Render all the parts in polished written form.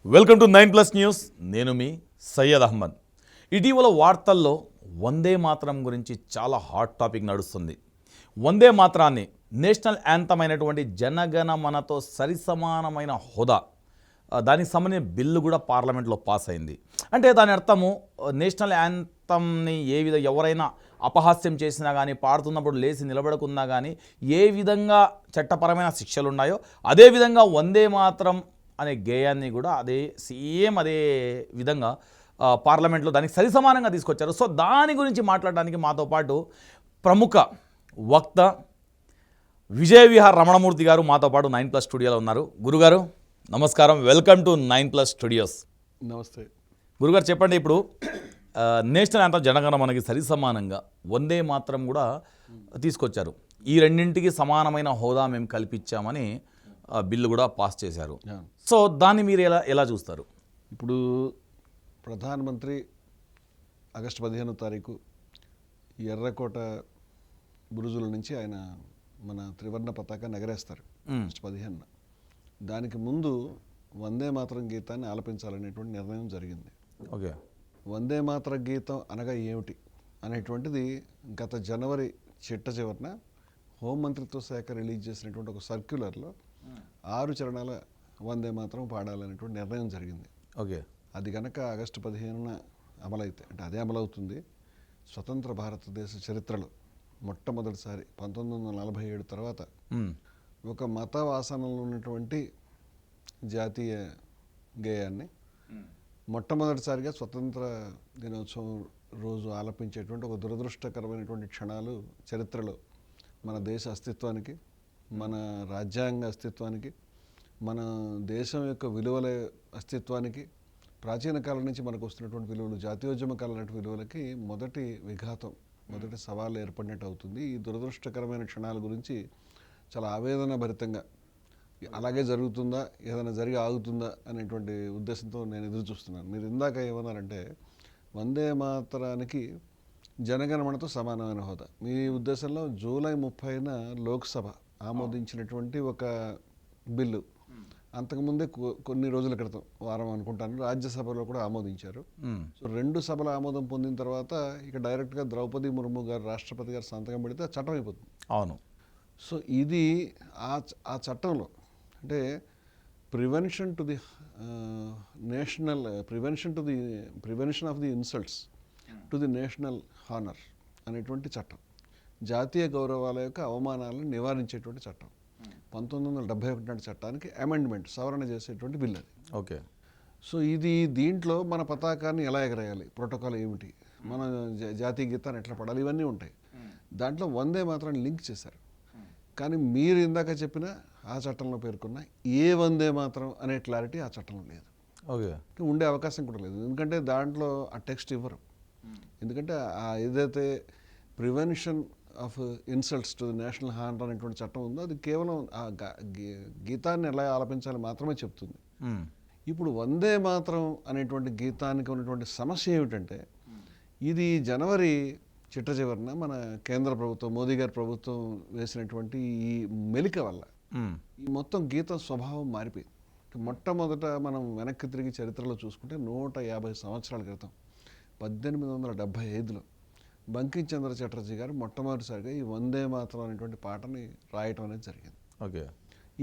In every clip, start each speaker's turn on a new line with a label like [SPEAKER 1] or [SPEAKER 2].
[SPEAKER 1] Welcome to 9+ news. నేను మీ సయ్యద్ అహ్మద్. ఇటీవల వార్తల్లో వందే మాతరం గురించి చాలా హాట్ టాపిక్ నడుస్తుంది. వందే మాతరాన్ని నేషనల్ యాంథమ్ అయినటువంటి జనగణమనతో సరిసమానమైన హోదా, దానికి సంబంధించిన బిల్లు కూడా పార్లమెంట్లో పాస్ అయింది. అంటే దాని అర్థము నేషనల్ యాంథమ్ని ఎవరైనా అపహాస్యం చేసినా కానీ, పాడుతున్నప్పుడు లేచి నిలబడకున్నా కానీ ఏ విధంగా చట్టపరమైన శిక్షలు ఉన్నాయో అదేవిధంగా వందే మాతరం అనే గేయాన్ని కూడా అదే విధంగా పార్లమెంట్లో దానికి సరిసమానంగా తీసుకొచ్చారు. సో దాని గురించి మాట్లాడడానికి మాతో పాటు ప్రముఖ వక్త విజయ విహార్ రమణమూర్తి గారు మాతో పాటు 9+ స్టూడియోలో ఉన్నారు. గురుగారు నమస్కారం, వెల్కమ్ టు 9+ స్టూడియోస్.
[SPEAKER 2] నమస్తే
[SPEAKER 1] గురుగారు, చెప్పండి. ఇప్పుడు నేషనల్ యాంథమ్ జనగణమనకి సరిసమానంగా వందే మాతరం కూడా తీసుకొచ్చారు. ఈ రెండింటికి సమానమైన హోదా మేము కల్పించామని బిల్లు కూడా పాస్ చేశారు. సో దాన్ని మీరు ఎలా చూస్తారు?
[SPEAKER 2] ఇప్పుడు ప్రధానమంత్రి ఆగస్టు 15వ తారీఖు ఎర్రకోట బురుజుల నుంచి ఆయన మన త్రివర్ణ పతాకాన్ని ఎగరేస్తారు ఆగస్టు 15న. దానికి ముందు వందే మాతరం గీతాన్ని ఆలపించాలనేటువంటి నిర్ణయం జరిగింది.
[SPEAKER 1] ఓకే,
[SPEAKER 2] వందే మాతర గీతం అనగా ఏమిటి అనేటువంటిది గత జనవరి చివరన హోంమంత్రిత్వ శాఖ రిలీజ్ చేసినటువంటి ఒక సర్క్యులర్లో 6 చరణాల వందే మాతరం పాడాలనేటువంటి నిర్ణయం జరిగింది.
[SPEAKER 1] ఓకే,
[SPEAKER 2] అది కనుక ఆగస్టు 15న అమలైతే, అంటే అదే అమలవుతుంది, స్వతంత్ర భారతదేశ చరిత్రలో మొట్టమొదటిసారి 1947 తర్వాత ఒక మత వాసనలో ఉన్నటువంటి జాతీయ గేయాన్ని మొట్టమొదటిసారిగా స్వతంత్ర దినోత్సవం రోజు ఆలపించేటువంటి ఒక దురదృష్టకరమైనటువంటి క్షణాలు చరిత్రలో మన దేశ అస్తిత్వానికి, మన రాజ్యాంగ అస్తిత్వానికి, మన దేశం యొక్క విలువల అస్తిత్వానికి, ప్రాచీన కాలం నుంచి మనకు వస్తున్నటువంటి విలువలు, జాతీయోద్యమ కాలం విలువలకి మొదటి విఘాతం, మొదటి సవాళ్ళు ఏర్పడినట్టు అవుతుంది. ఈ దురదృష్టకరమైన క్షణాల గురించి చాలా ఆవేదన భరితంగా, అలాగే జరుగుతుందా, ఏదైనా జరిగి ఆగుతుందా అనేటువంటి ఉద్దేశంతో నేను ఎదురు చూస్తున్నాను. మీరు ఇందాక ఏమన్నారంటే వందే మాతరానికి జనగణమనతో సమానమైన హోదా. మీ ఉద్దేశంలో జూలై 30న లోక్సభ ఆమోదించినటువంటి ఒక బిల్లు, అంతకుముందే కొన్ని రోజుల క్రితం, వారం అనుకుంటాను, రాజ్యసభలో కూడా ఆమోదించారు. సో 2 సభల ఆమోదం పొందిన తర్వాత ఇక డైరెక్ట్గా ద్రౌపది ముర్ము గారు, రాష్ట్రపతి గారు సంతకం పెడితే చట్టం అయిపోతుంది.
[SPEAKER 1] అవును.
[SPEAKER 2] సో ఇది ఆ చట్టంలో అంటే prevention of the insults to the national honour అనేటువంటి చట్టం, జాతీయ గౌరవాల యొక్క అవమానాలను నివారించేటువంటి చట్టం, 1971 నాటి చట్టానికి అమెండ్మెంట్, సవరణ చేసేటువంటి బిల్ అది.
[SPEAKER 1] ఓకే.
[SPEAKER 2] సో దీంట్లో మన పతాకాన్ని ఎలా ఎగరేయాలి, ప్రోటోకాల్ ఏమిటి, మన జాతీయ గీతాన్ని ఎట్లా పడాలి, ఇవన్నీ ఉంటాయి. దాంట్లో వందే మాత్రాన్ని లింక్ చేశారు. కానీ మీరు ఇందాక చెప్పిన ఆ చట్టంలో పేర్కొన్న ఏ వందే మాత్రం అనే క్లారిటీ ఆ చట్టంలో లేదు.
[SPEAKER 1] ఓకే,
[SPEAKER 2] ఉండే అవకాశం కూడా లేదు. ఎందుకంటే దాంట్లో ఆ టెక్స్ట్ ఇవ్వరు. ఎందుకంటే ఏదైతే prevention of insults to the national honour అనేటువంటి చట్టం ఉందో అది కేవలం ఆ గీతాన్ని ఎలా ఆలపించాలి మాత్రమే చెప్తుంది. ఇప్పుడు వందే మాత్రం అనేటువంటి గీతానికి ఉన్నటువంటి సమస్య ఏమిటంటే, ఇది జనవరి చివరన మన కేంద్ర ప్రభుత్వం, మోదీ గారి ప్రభుత్వం వేసినటువంటి ఈ మెలిక వల్ల ఈ మొత్తం గీతం స్వభావం మారిపోయింది. మొట్టమొదట మనం వెనక్కి తిరిగి చరిత్రలో చూసుకుంటే 150 సంవత్సరాల క్రితం 1875లో బంకించంద్ర చటర్జీ గారు మొట్టమొదటిసారిగా ఈ వందే మాతరం అనేటువంటి పాటని రాయటం అనేది జరిగింది.
[SPEAKER 1] ఓకే.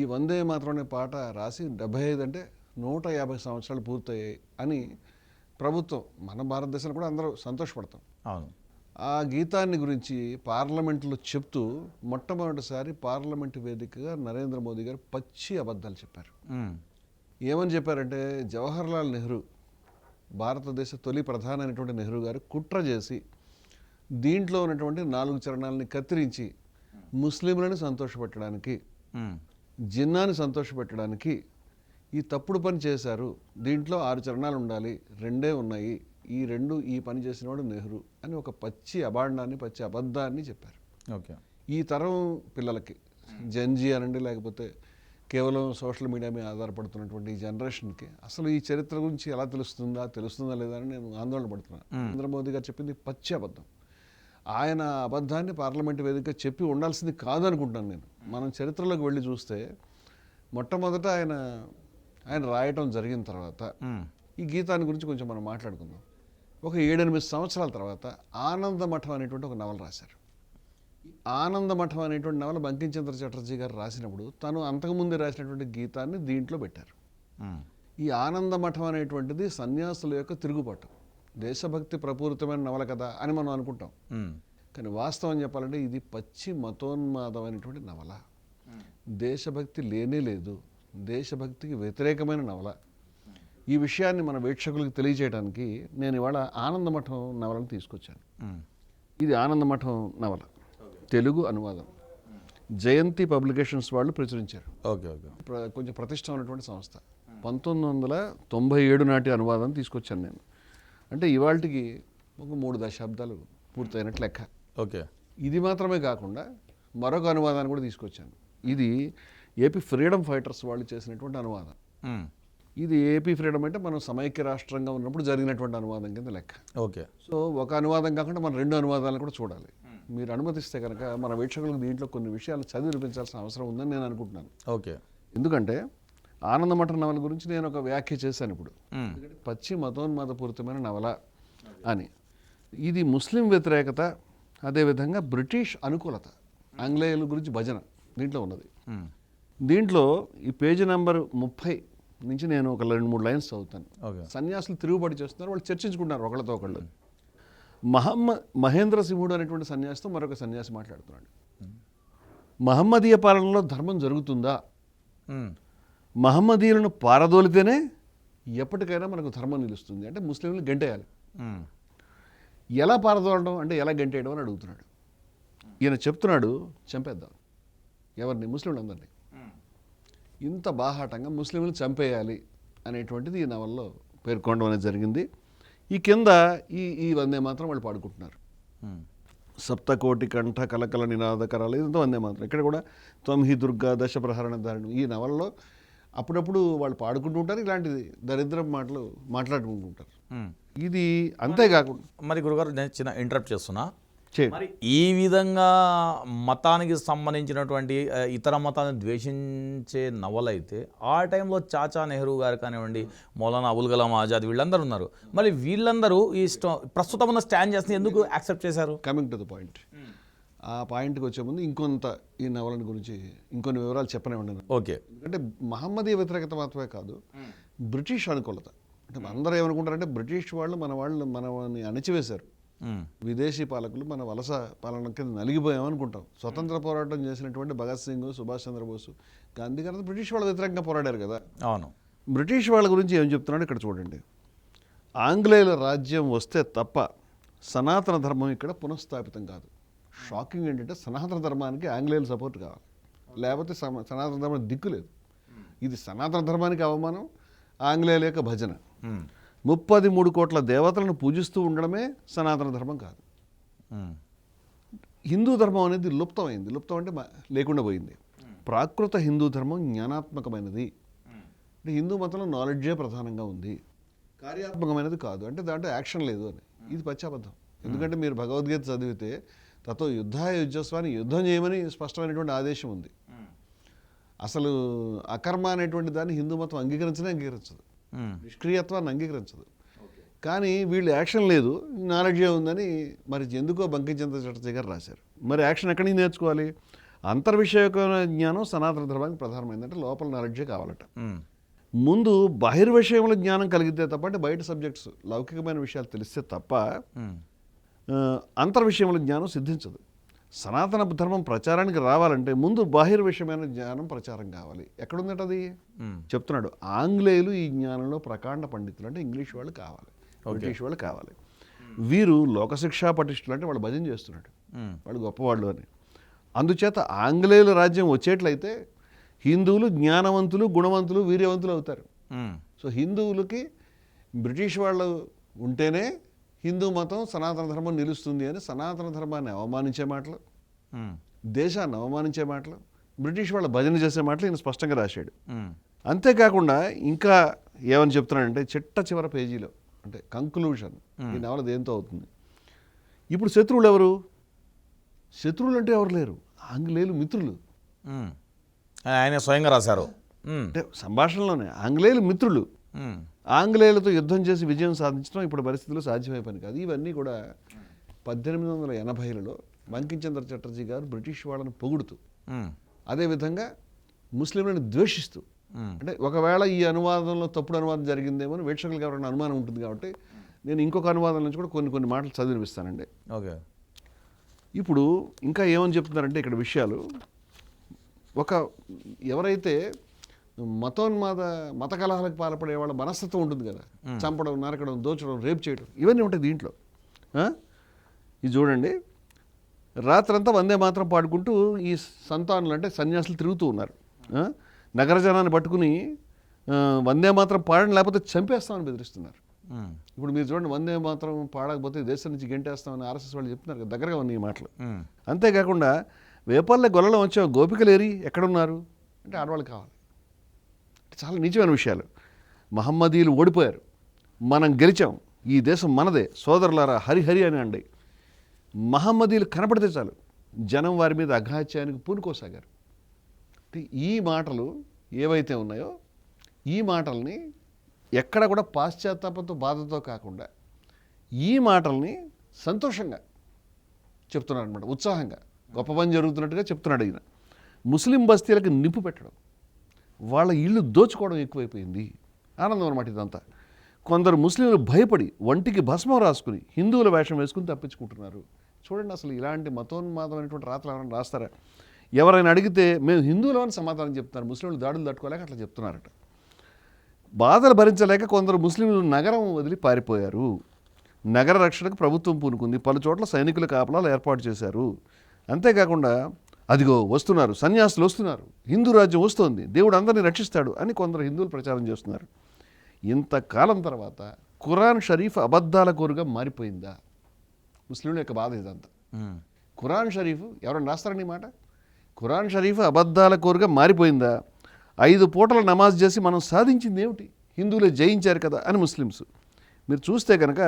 [SPEAKER 2] ఈ వందే మాతరం అనే పాట రాసి 75 అంటే 150 సంవత్సరాలు పూర్తయ్యాయి అని ప్రభుత్వం, మన భారతదేశంలో కూడా అందరూ సంతోషపడతాం.
[SPEAKER 1] అవును.
[SPEAKER 2] ఆ గీతాన్ని గురించి పార్లమెంట్లో చెప్తూ మొట్టమొదటిసారి పార్లమెంటు వేదికగా నరేంద్ర మోదీ గారు పచ్చి అబద్ధాలు చెప్పారు. ఏమని చెప్పారంటే, జవహర్లాల్ నెహ్రూ, భారతదేశ తొలి ప్రధాని అయినటువంటి నెహ్రూ గారు కుట్ర చేసి దీంట్లో ఉన్నటువంటి 4 చరణాలని కత్తిరించి ముస్లింలను సంతోషపెట్టడానికి, జిన్నాని సంతోషపెట్టడానికి ఈ తప్పుడు పని చేశారు. దీంట్లో 6 చరణాలు ఉండాలి, 2 ఉన్నాయి, ఈ పని చేసినవాడు నెహ్రూ అని ఒక పచ్చి అభాండాన్ని, పచ్చి అబద్ధాన్ని చెప్పారు.
[SPEAKER 1] ఓకే. ఈ
[SPEAKER 2] ఈ తరం పిల్లలకి, జెన్జీ అనండి, లేకపోతే కేవలం సోషల్ మీడియా మీద ఆధారపడుతున్నటువంటి ఈ జనరేషన్కి అసలు ఈ చరిత్ర గురించి ఎలా తెలుస్తుందా లేదా అని నేను ఆందోళన పడుతున్నాను. నరేంద్ర మోదీ గారు చెప్పింది పచ్చి అబద్ధం. ఆయన అబద్ధాన్ని పార్లమెంటు వేదిక చెప్పి ఉండాల్సింది కాదనుకుంటాను నేను. మనం చరిత్రలోకి వెళ్ళి చూస్తే మొట్టమొదట ఆయన ఆయన రాయటం జరిగిన తర్వాత
[SPEAKER 1] మ్మ్.
[SPEAKER 2] ఈ గీతాన్ని గురించి కొంచెం మనం మాట్లాడుకుందాం. ఒక 7-8 సంవత్సరాల తర్వాత ఆనందమఠం అనేటువంటి ఒక నవల రాశారు. ఈ ఆనందమఠం అనేటువంటి నవల బంకించంద్ర చటర్జీ గారు రాసినప్పుడు తను అంతకుముందే రాసినటువంటి గీతాన్ని దీంట్లో పెట్టారు.
[SPEAKER 1] మ్మ్.
[SPEAKER 2] ఈ ఆనందమఠం అనేటువంటిది సన్యాసుల యొక్క తిరుగుబాటు, దేశభక్తి ప్రపూరితమైన నవల కదా అని మనం అనుకుంటాం.
[SPEAKER 1] మ్మ్.
[SPEAKER 2] కానీ వాస్తవం చెప్పాలంటే ఇది పచ్చి మతోన్మాదమైనటువంటి నవల. దేశభక్తి లేనే లేదు, దేశభక్తికి వ్యతిరేకమైన నవల. ఈ విషయాన్ని మన వీక్షకులకు తెలియజేయడానికి నేను ఇవాళ ఆనందమఠం నవలను తీసుకొచ్చాను.
[SPEAKER 1] మ్మ్.
[SPEAKER 2] ఇది ఆనందమఠం నవల, తెలుగు అనువాదం. జయంతి పబ్లికేషన్స్ వాళ్ళు ప్రచురించారు.
[SPEAKER 1] Okay okay.
[SPEAKER 2] కొంచెం ప్రతిష్ట ఉన్నటువంటి సంస్థ. 1997 నాటి అనువాదం తీసుకొచ్చాను నేను. అంటే ఇవాళకి ఒక 3 దశాబ్దాలు పూర్తయినట్లు లెక్క.
[SPEAKER 1] ఓకే.
[SPEAKER 2] ఇది మాత్రమే కాకుండా మరొక అనువాదాన్ని కూడా తీసుకొచ్చాను. ఇది ఏపీ ఫ్రీడమ్ ఫైటర్స్ వాళ్ళు చేసినటువంటి అనువాదం.
[SPEAKER 1] మ్మ్.
[SPEAKER 2] ఇది ఏపీ ఫ్రీడమ్ అంటే మనం సమైక్య రాష్ట్రంగా ఉన్నప్పుడు జరిగినటువంటి అనువాదం కింద లెక్క.
[SPEAKER 1] ఓకే.
[SPEAKER 2] సో ఒక అనువాదం కాకుండా మనం 2 అనువాదాలను కూడా చూడాలి. మీరు అనుమతిస్తే కనుక మన వీక్షకులకు దీంట్లో కొన్ని విషయాలు చదివి వినిపించాల్సిన అవసరం ఉందని నేను అనుకుంటున్నాను.
[SPEAKER 1] ఓకే.
[SPEAKER 2] ఎందుకంటే ఆనందమఠం నవల గురించి నేను ఒక వ్యాఖ్య చేశాను ఇప్పుడు.
[SPEAKER 1] మ్మ్.
[SPEAKER 2] పచ్చి మతోన్మాదపూరితమైన నవల అని. ఇది ముస్లిం వ్యతిరేకత, అదేవిధంగా బ్రిటిష్ అనుకూలత, ఆంగ్లేయుల గురించి భజన దీంట్లో ఉన్నది.
[SPEAKER 1] మ్మ్.
[SPEAKER 2] దీంట్లో ఈ పేజీ నెంబర్ 30 నుంచి నేను ఒక 2-3 లైన్స్ చదువుతాను.
[SPEAKER 1] ఓకే.
[SPEAKER 2] సన్యాసులు తిరుగుబాటు చేస్తున్నారు, వాళ్ళు చర్చించుకుంటున్నారు ఒకళ్ళతో ఒకళ్ళు. మహేంద్ర సింహుడు అనేటువంటి సన్యాసితో మరొక సన్యాసి మాట్లాడుతున్నాడు. మహమ్మదీయ పాలనలో ధర్మం జరుగుతుందా?
[SPEAKER 1] మ్మ్.
[SPEAKER 2] మహమ్మదీయులను పారదోలితేనే ఎప్పటికైనా మనకు ధర్మం నిలుస్తుంది. అంటే ముస్లింలు గెంటేయాలి.
[SPEAKER 1] మ్మ్.
[SPEAKER 2] ఎలా పారదోలడం అంటే ఎలా గెంటేయడం అని అడుగుతున్నాడు. ఈయన చెప్తున్నాడు చంపేద్దాం ఎవరిని, ముస్లింలందరినీ. ఇంత బాహాటంగా ముస్లింలు చంపేయాలి అనేటువంటిది ఈ నవల్లో పేర్కొనడం అనేది జరిగింది. ఈ కింద ఈ వందే మాత్రం వాళ్ళు పాడుకుంటున్నారు.
[SPEAKER 1] మ్మ్.
[SPEAKER 2] సప్తకోటి కంఠ కలకల నినాదకరాలు, ఇదంతా వందే మాత్రం. ఇక్కడ కూడా త్వమ్హి దుర్గా దశ ప్రహరణ ధారణం, ఈ నవల్లో అప్పుడప్పుడు వాళ్ళు పాడుకుంటూ ఉంటారు, ఇలాంటిది దరిద్రం మాటలు మాట్లాడుకుంటూ ఉంటారు.
[SPEAKER 1] మ్మ్.
[SPEAKER 2] ఇది అంతేకాకుండా
[SPEAKER 1] మరి గురుగారు నేను చిన్న ఇంటరప్ట్ చేస్తున్నా.
[SPEAKER 2] చేయండి.
[SPEAKER 1] మరి ఈ విధంగా మతానికి సంబంధించినటువంటి ఇతర మతాన్ని ద్వేషించే నవలైతే ఆ టైంలో చాచా నెహ్రూ గారు కానివ్వండి, మౌలానా అబుల్ కలాం ఆజాద్ వీళ్ళందరూ ఉన్నారు. మరి వీళ్ళందరూ ఈ ప్రస్తుతం ఉన్న స్టాండ్ చేస్తే ఎందుకు యాక్సెప్ట్ చేశారు?
[SPEAKER 2] Coming to the point. ఆ పాయింట్కి వచ్చే ముందు ఇంకొంత ఈ నవలని గురించి ఇంకొన్ని వివరాలు చెప్పనివ్వండి.
[SPEAKER 1] ఓకే.
[SPEAKER 2] ఎందుకంటే మహమ్మదీయ వ్యతిరేకత మాత్రమే కాదు, బ్రిటిష్ అనుకూలత. అంటే అందరూ ఏమనుకుంటారంటే బ్రిటిష్ వాళ్ళు మనని అణిచివేశారు,
[SPEAKER 1] మ్మ్.
[SPEAKER 2] విదేశీ పాలకులు మన వలస పాలన కింద నలిగిపోయామనుకుంటాం. స్వతంత్ర పోరాటం చేసినటువంటి భగత్ సింగ్, సుభాష్ చంద్రబోసు, గాంధీ గారు బ్రిటిష్ వాళ్ళ వ్యతిరేకంగా పోరాడారు కదా.
[SPEAKER 1] అవును.
[SPEAKER 2] బ్రిటిష్ వాళ్ళ గురించి ఏం చెప్తున్నాడు ఇక్కడ చూడండి. ఆంగ్లేయుల రాజ్యం వస్తే తప్ప సనాతన ధర్మం ఇక్కడ పునఃస్థాపితం కాదు. షాకింగ్ ఏంటంటే సనాతన ధర్మానికి ఆంగ్లేయుల సపోర్ట్ కావాలి, లేకపోతే సనాతన ధర్మం దిక్కు లేదు. ఇది సనాతన ధర్మానికి అవమానం, ఆంగ్లేయుల యొక్క భజన.
[SPEAKER 1] మ్మ్.
[SPEAKER 2] 33 కోట్ల దేవతలను పూజిస్తూ ఉండడమే సనాతన ధర్మం కాదు.
[SPEAKER 1] మ్మ్.
[SPEAKER 2] హిందూ ధర్మం అనేది లుప్తమైంది. లుప్తం అంటే లేకుండా పోయింది. ప్రాకృత హిందూ ధర్మం జ్ఞానాత్మకమైనది. అంటే హిందూ మతంలో నాలెడ్జే ప్రధానంగా ఉంది, కార్యాత్మకమైనది కాదు. అంటే దాంట్లో యాక్షన్ లేదు అని. ఇది పచ్చాబద్ధం. ఎందుకంటే మీరు భగవద్గీత చదివితే తతో యుద్ధాయ యుద్ధస్వాన్ని యుద్ధం చేయమని స్పష్టమైనటువంటి ఆదేశం ఉంది. అసలు అకర్మ అనేటువంటి దాన్ని హిందూ మతం అంగీకరించదు,
[SPEAKER 1] మ్మ్.
[SPEAKER 2] నిష్క్రియత్వాన్ని అంగీకరించదు. కానీ వీళ్ళు యాక్షన్ లేదు, నాలెడ్జే ఉందని మరి ఎందుకో బంకించంద్ర చటర్జీ గారు రాశారు. మరి యాక్షన్ ఎక్కడి నుంచి నేర్చుకోవాలి? అంతర్విషయకమైన జ్ఞానం సనాతన ధర్మానికి ప్రధానమైందంటే లోపల నాలెడ్జే కావాలట.
[SPEAKER 1] మ్మ్.
[SPEAKER 2] ముందు బహిర్విషయంలో జ్ఞానం కలిగితే తప్ప, అంటే బయట సబ్జెక్ట్స్ లౌకికమైన విషయాలు తెలిస్తే తప్ప
[SPEAKER 1] మ్మ్.
[SPEAKER 2] అంతర్విషయంలో జ్ఞానం సిద్ధించదు. సనాతన ధర్మం ప్రచారానికి రావాలంటే ముందు బాహిర్విషయమైన జ్ఞానం ప్రచారం కావాలి. ఎక్కడుందట అది?
[SPEAKER 1] మ్మ్.
[SPEAKER 2] చెప్తున్నాడు. ఆంగ్లేయులు ఈ జ్ఞానంలో ప్రకాండ పండితులు, అంటే ఇంగ్లీష్ వాళ్ళు కావాలి, బ్రిటిష్ వాళ్ళు కావాలి. వీరు లోకశిక్షా పటిష్ఠులు, అంటే వాళ్ళు భజన చేస్తున్నాడు,
[SPEAKER 1] మ్మ్.
[SPEAKER 2] వాళ్ళు గొప్పవాళ్ళు అని. అందుచేత ఆంగ్లేయుల రాజ్యం వచ్చేట్లయితే హిందువులు జ్ఞానవంతులు, గుణవంతులు, వీర్యవంతులు అవుతారు.
[SPEAKER 1] మ్మ్.
[SPEAKER 2] సో హిందువులకి బ్రిటిష్ వాళ్ళు ఉంటేనే హిందూ మతం, సనాతన ధర్మం నిలుస్తుంది అని సనాతన ధర్మాన్ని అవమానించే మాటలు,
[SPEAKER 1] మ్మ్.
[SPEAKER 2] దేశాన్ని అవమానించే మాటలు, బ్రిటిష్ వాళ్ళ భజన చేసే మాటలు ఈయన స్పష్టంగా రాశాడు.
[SPEAKER 1] మ్మ్.
[SPEAKER 2] అంతేకాకుండా ఇంకా ఏమని చెప్తున్నాడంటే చివరి పేజీలో, అంటే కంక్లూషన్, ఈ నవల దేంతో అవుతుంది. ఇప్పుడు శత్రువులు ఎవరు? శత్రువులు అంటే ఎవరు లేరు, ఆంగ్లేయులు మిత్రులు.
[SPEAKER 1] ఆయన స్వయంగా రాశారు.
[SPEAKER 2] అంటే సంభాషణలోనే ఆంగ్లేయులు మిత్రులు, ఆంగ్లేయులతో యుద్ధం చేసి విజయం సాధించడం ఇప్పుడు పరిస్థితుల్లో సాధ్యమయ్యే పని కాదు. ఇవన్నీ కూడా 1880లలో బంకించంద్ర చటర్జీ గారు బ్రిటిష్ వాళ్ళని పొగుడుతూ, అదేవిధంగా ముస్లింలను ద్వేషిస్తూ, అంటే ఒకవేళ ఈ అనువాదంలో తప్పుడు అనువాదం జరిగిందేమో అని వీక్షకులకు ఎవరైనా అనుమానం ఉంటుంది కాబట్టి నేను ఇంకొక అనువాదం నుంచి కూడా కొన్ని మాటలు చదివినిపిస్తానండి.
[SPEAKER 1] ఓకే.
[SPEAKER 2] ఇప్పుడు ఇంకా ఏమని చెప్తున్నారంటే ఇక్కడ విషయాలు, ఎవరైతే మత కలహాలకు పాల్పడే వాళ్ళ మనస్తత్వం ఉంటుంది కదా, చంపడం, నరకడం, దోచడం, రేప్ చేయడం, ఇవన్నీ ఉంటాయి దీంట్లో. ఇది చూడండి, రాత్రంతా వందే మాత్రం పాడుకుంటూ ఈ సంతానులు అంటే సన్యాసులు తిరుగుతూ ఉన్నారు. నగర జనాన్ని పట్టుకుని వందే మాత్రం పాడని లేకపోతే చంపేస్తామని బెదిరిస్తున్నారు. ఇప్పుడు మీరు చూడండి, వందే మాత్రం పాడకపోతే దేశం నుంచి గెంటేస్తామని ఆర్ఎస్ఎస్ వాళ్ళు చెప్తున్నారు కదా, దగ్గరగా ఉన్నాయి ఈ మాటలు. అంతేకాకుండా వేపల్లె గొల్లలో వచ్చే గోపికలేరి ఎక్కడున్నారు అంటే ఆడవాళ్ళు కావాలి. చాలా నిజమైన విషయాలు. మహమ్మదీయులు ఓడిపోయారు, మనం గెలిచాం, ఈ దేశం మనదే, సోదరులారా హరిహరి అని అండి. మహమ్మదీయులు కనపడితే చాలు జనం వారి మీద అఘాత్యానికి పూనుకోసాగారు. ఈ మాటలు ఏవైతే ఉన్నాయో ఈ మాటల్ని ఎక్కడ కూడా పాశ్చాత్తాపంతో బాధతో కాకుండా ఈ మాటల్ని సంతోషంగా చెప్తున్నాడు అనమాట, ఉత్సాహంగా గొప్ప పని జరుగుతున్నట్టుగా చెప్తున్నాడు ఈయన. ముస్లిం బస్తీలకు నిప్పు పెట్టడం, వాళ్ళ ఇళ్ళు దోచుకోవడం ఎక్కువైపోయింది, ఆనందం అనమాట ఇదంతా. కొందరు ముస్లింలు భయపడి ఒంటికి భస్మం రాసుకుని హిందువుల వేషం వేసుకుని తప్పించుకుంటున్నారు. చూడండి, అసలు ఇలాంటి మతోన్మాదమైనటువంటి రాతలు ఎవరైనా రాస్తారా? ఎవరైనా అడిగితే మేము హిందువులమని సమాధానం చెప్తున్నారు, ముస్లింలు దాడులు తట్టుకోలేక అట్లా చెప్తున్నారట. బాధలు భరించలేక కొందరు ముస్లింలు నగరం వదిలి పారిపోయారు. నగర రక్షణకు ప్రభుత్వం పూనుకుంది, పలు చోట్ల సైనికుల కాపలాలు ఏర్పాటు చేశారు. అంతేకాకుండా అదిగో వస్తున్నారు, సన్యాసులు వస్తున్నారు, హిందూ రాజ్యం వస్తోంది, దేవుడు అందరినీ రక్షిస్తాడు అని కొందరు హిందువులు ప్రచారం చేస్తున్నారు. ఇంతకాలం తర్వాత ఖురాన్ షరీఫ్ అబద్ధాల కోరుగా మారిపోయిందా? ముస్లింల యొక్క బాధ ఇదంతా. ఖురాన్ షరీఫ్ ఎవరైనా రాస్తారని మాట, ఖురాన్ షరీఫ్ అబద్ధాల కోరుగా మారిపోయిందా? 5 పూటల నమాజ్ చేసి మనం సాధించింది ఏమిటి? హిందువులే జయించారు కదా అని ముస్లిమ్స్. మీరు చూస్తే కనుక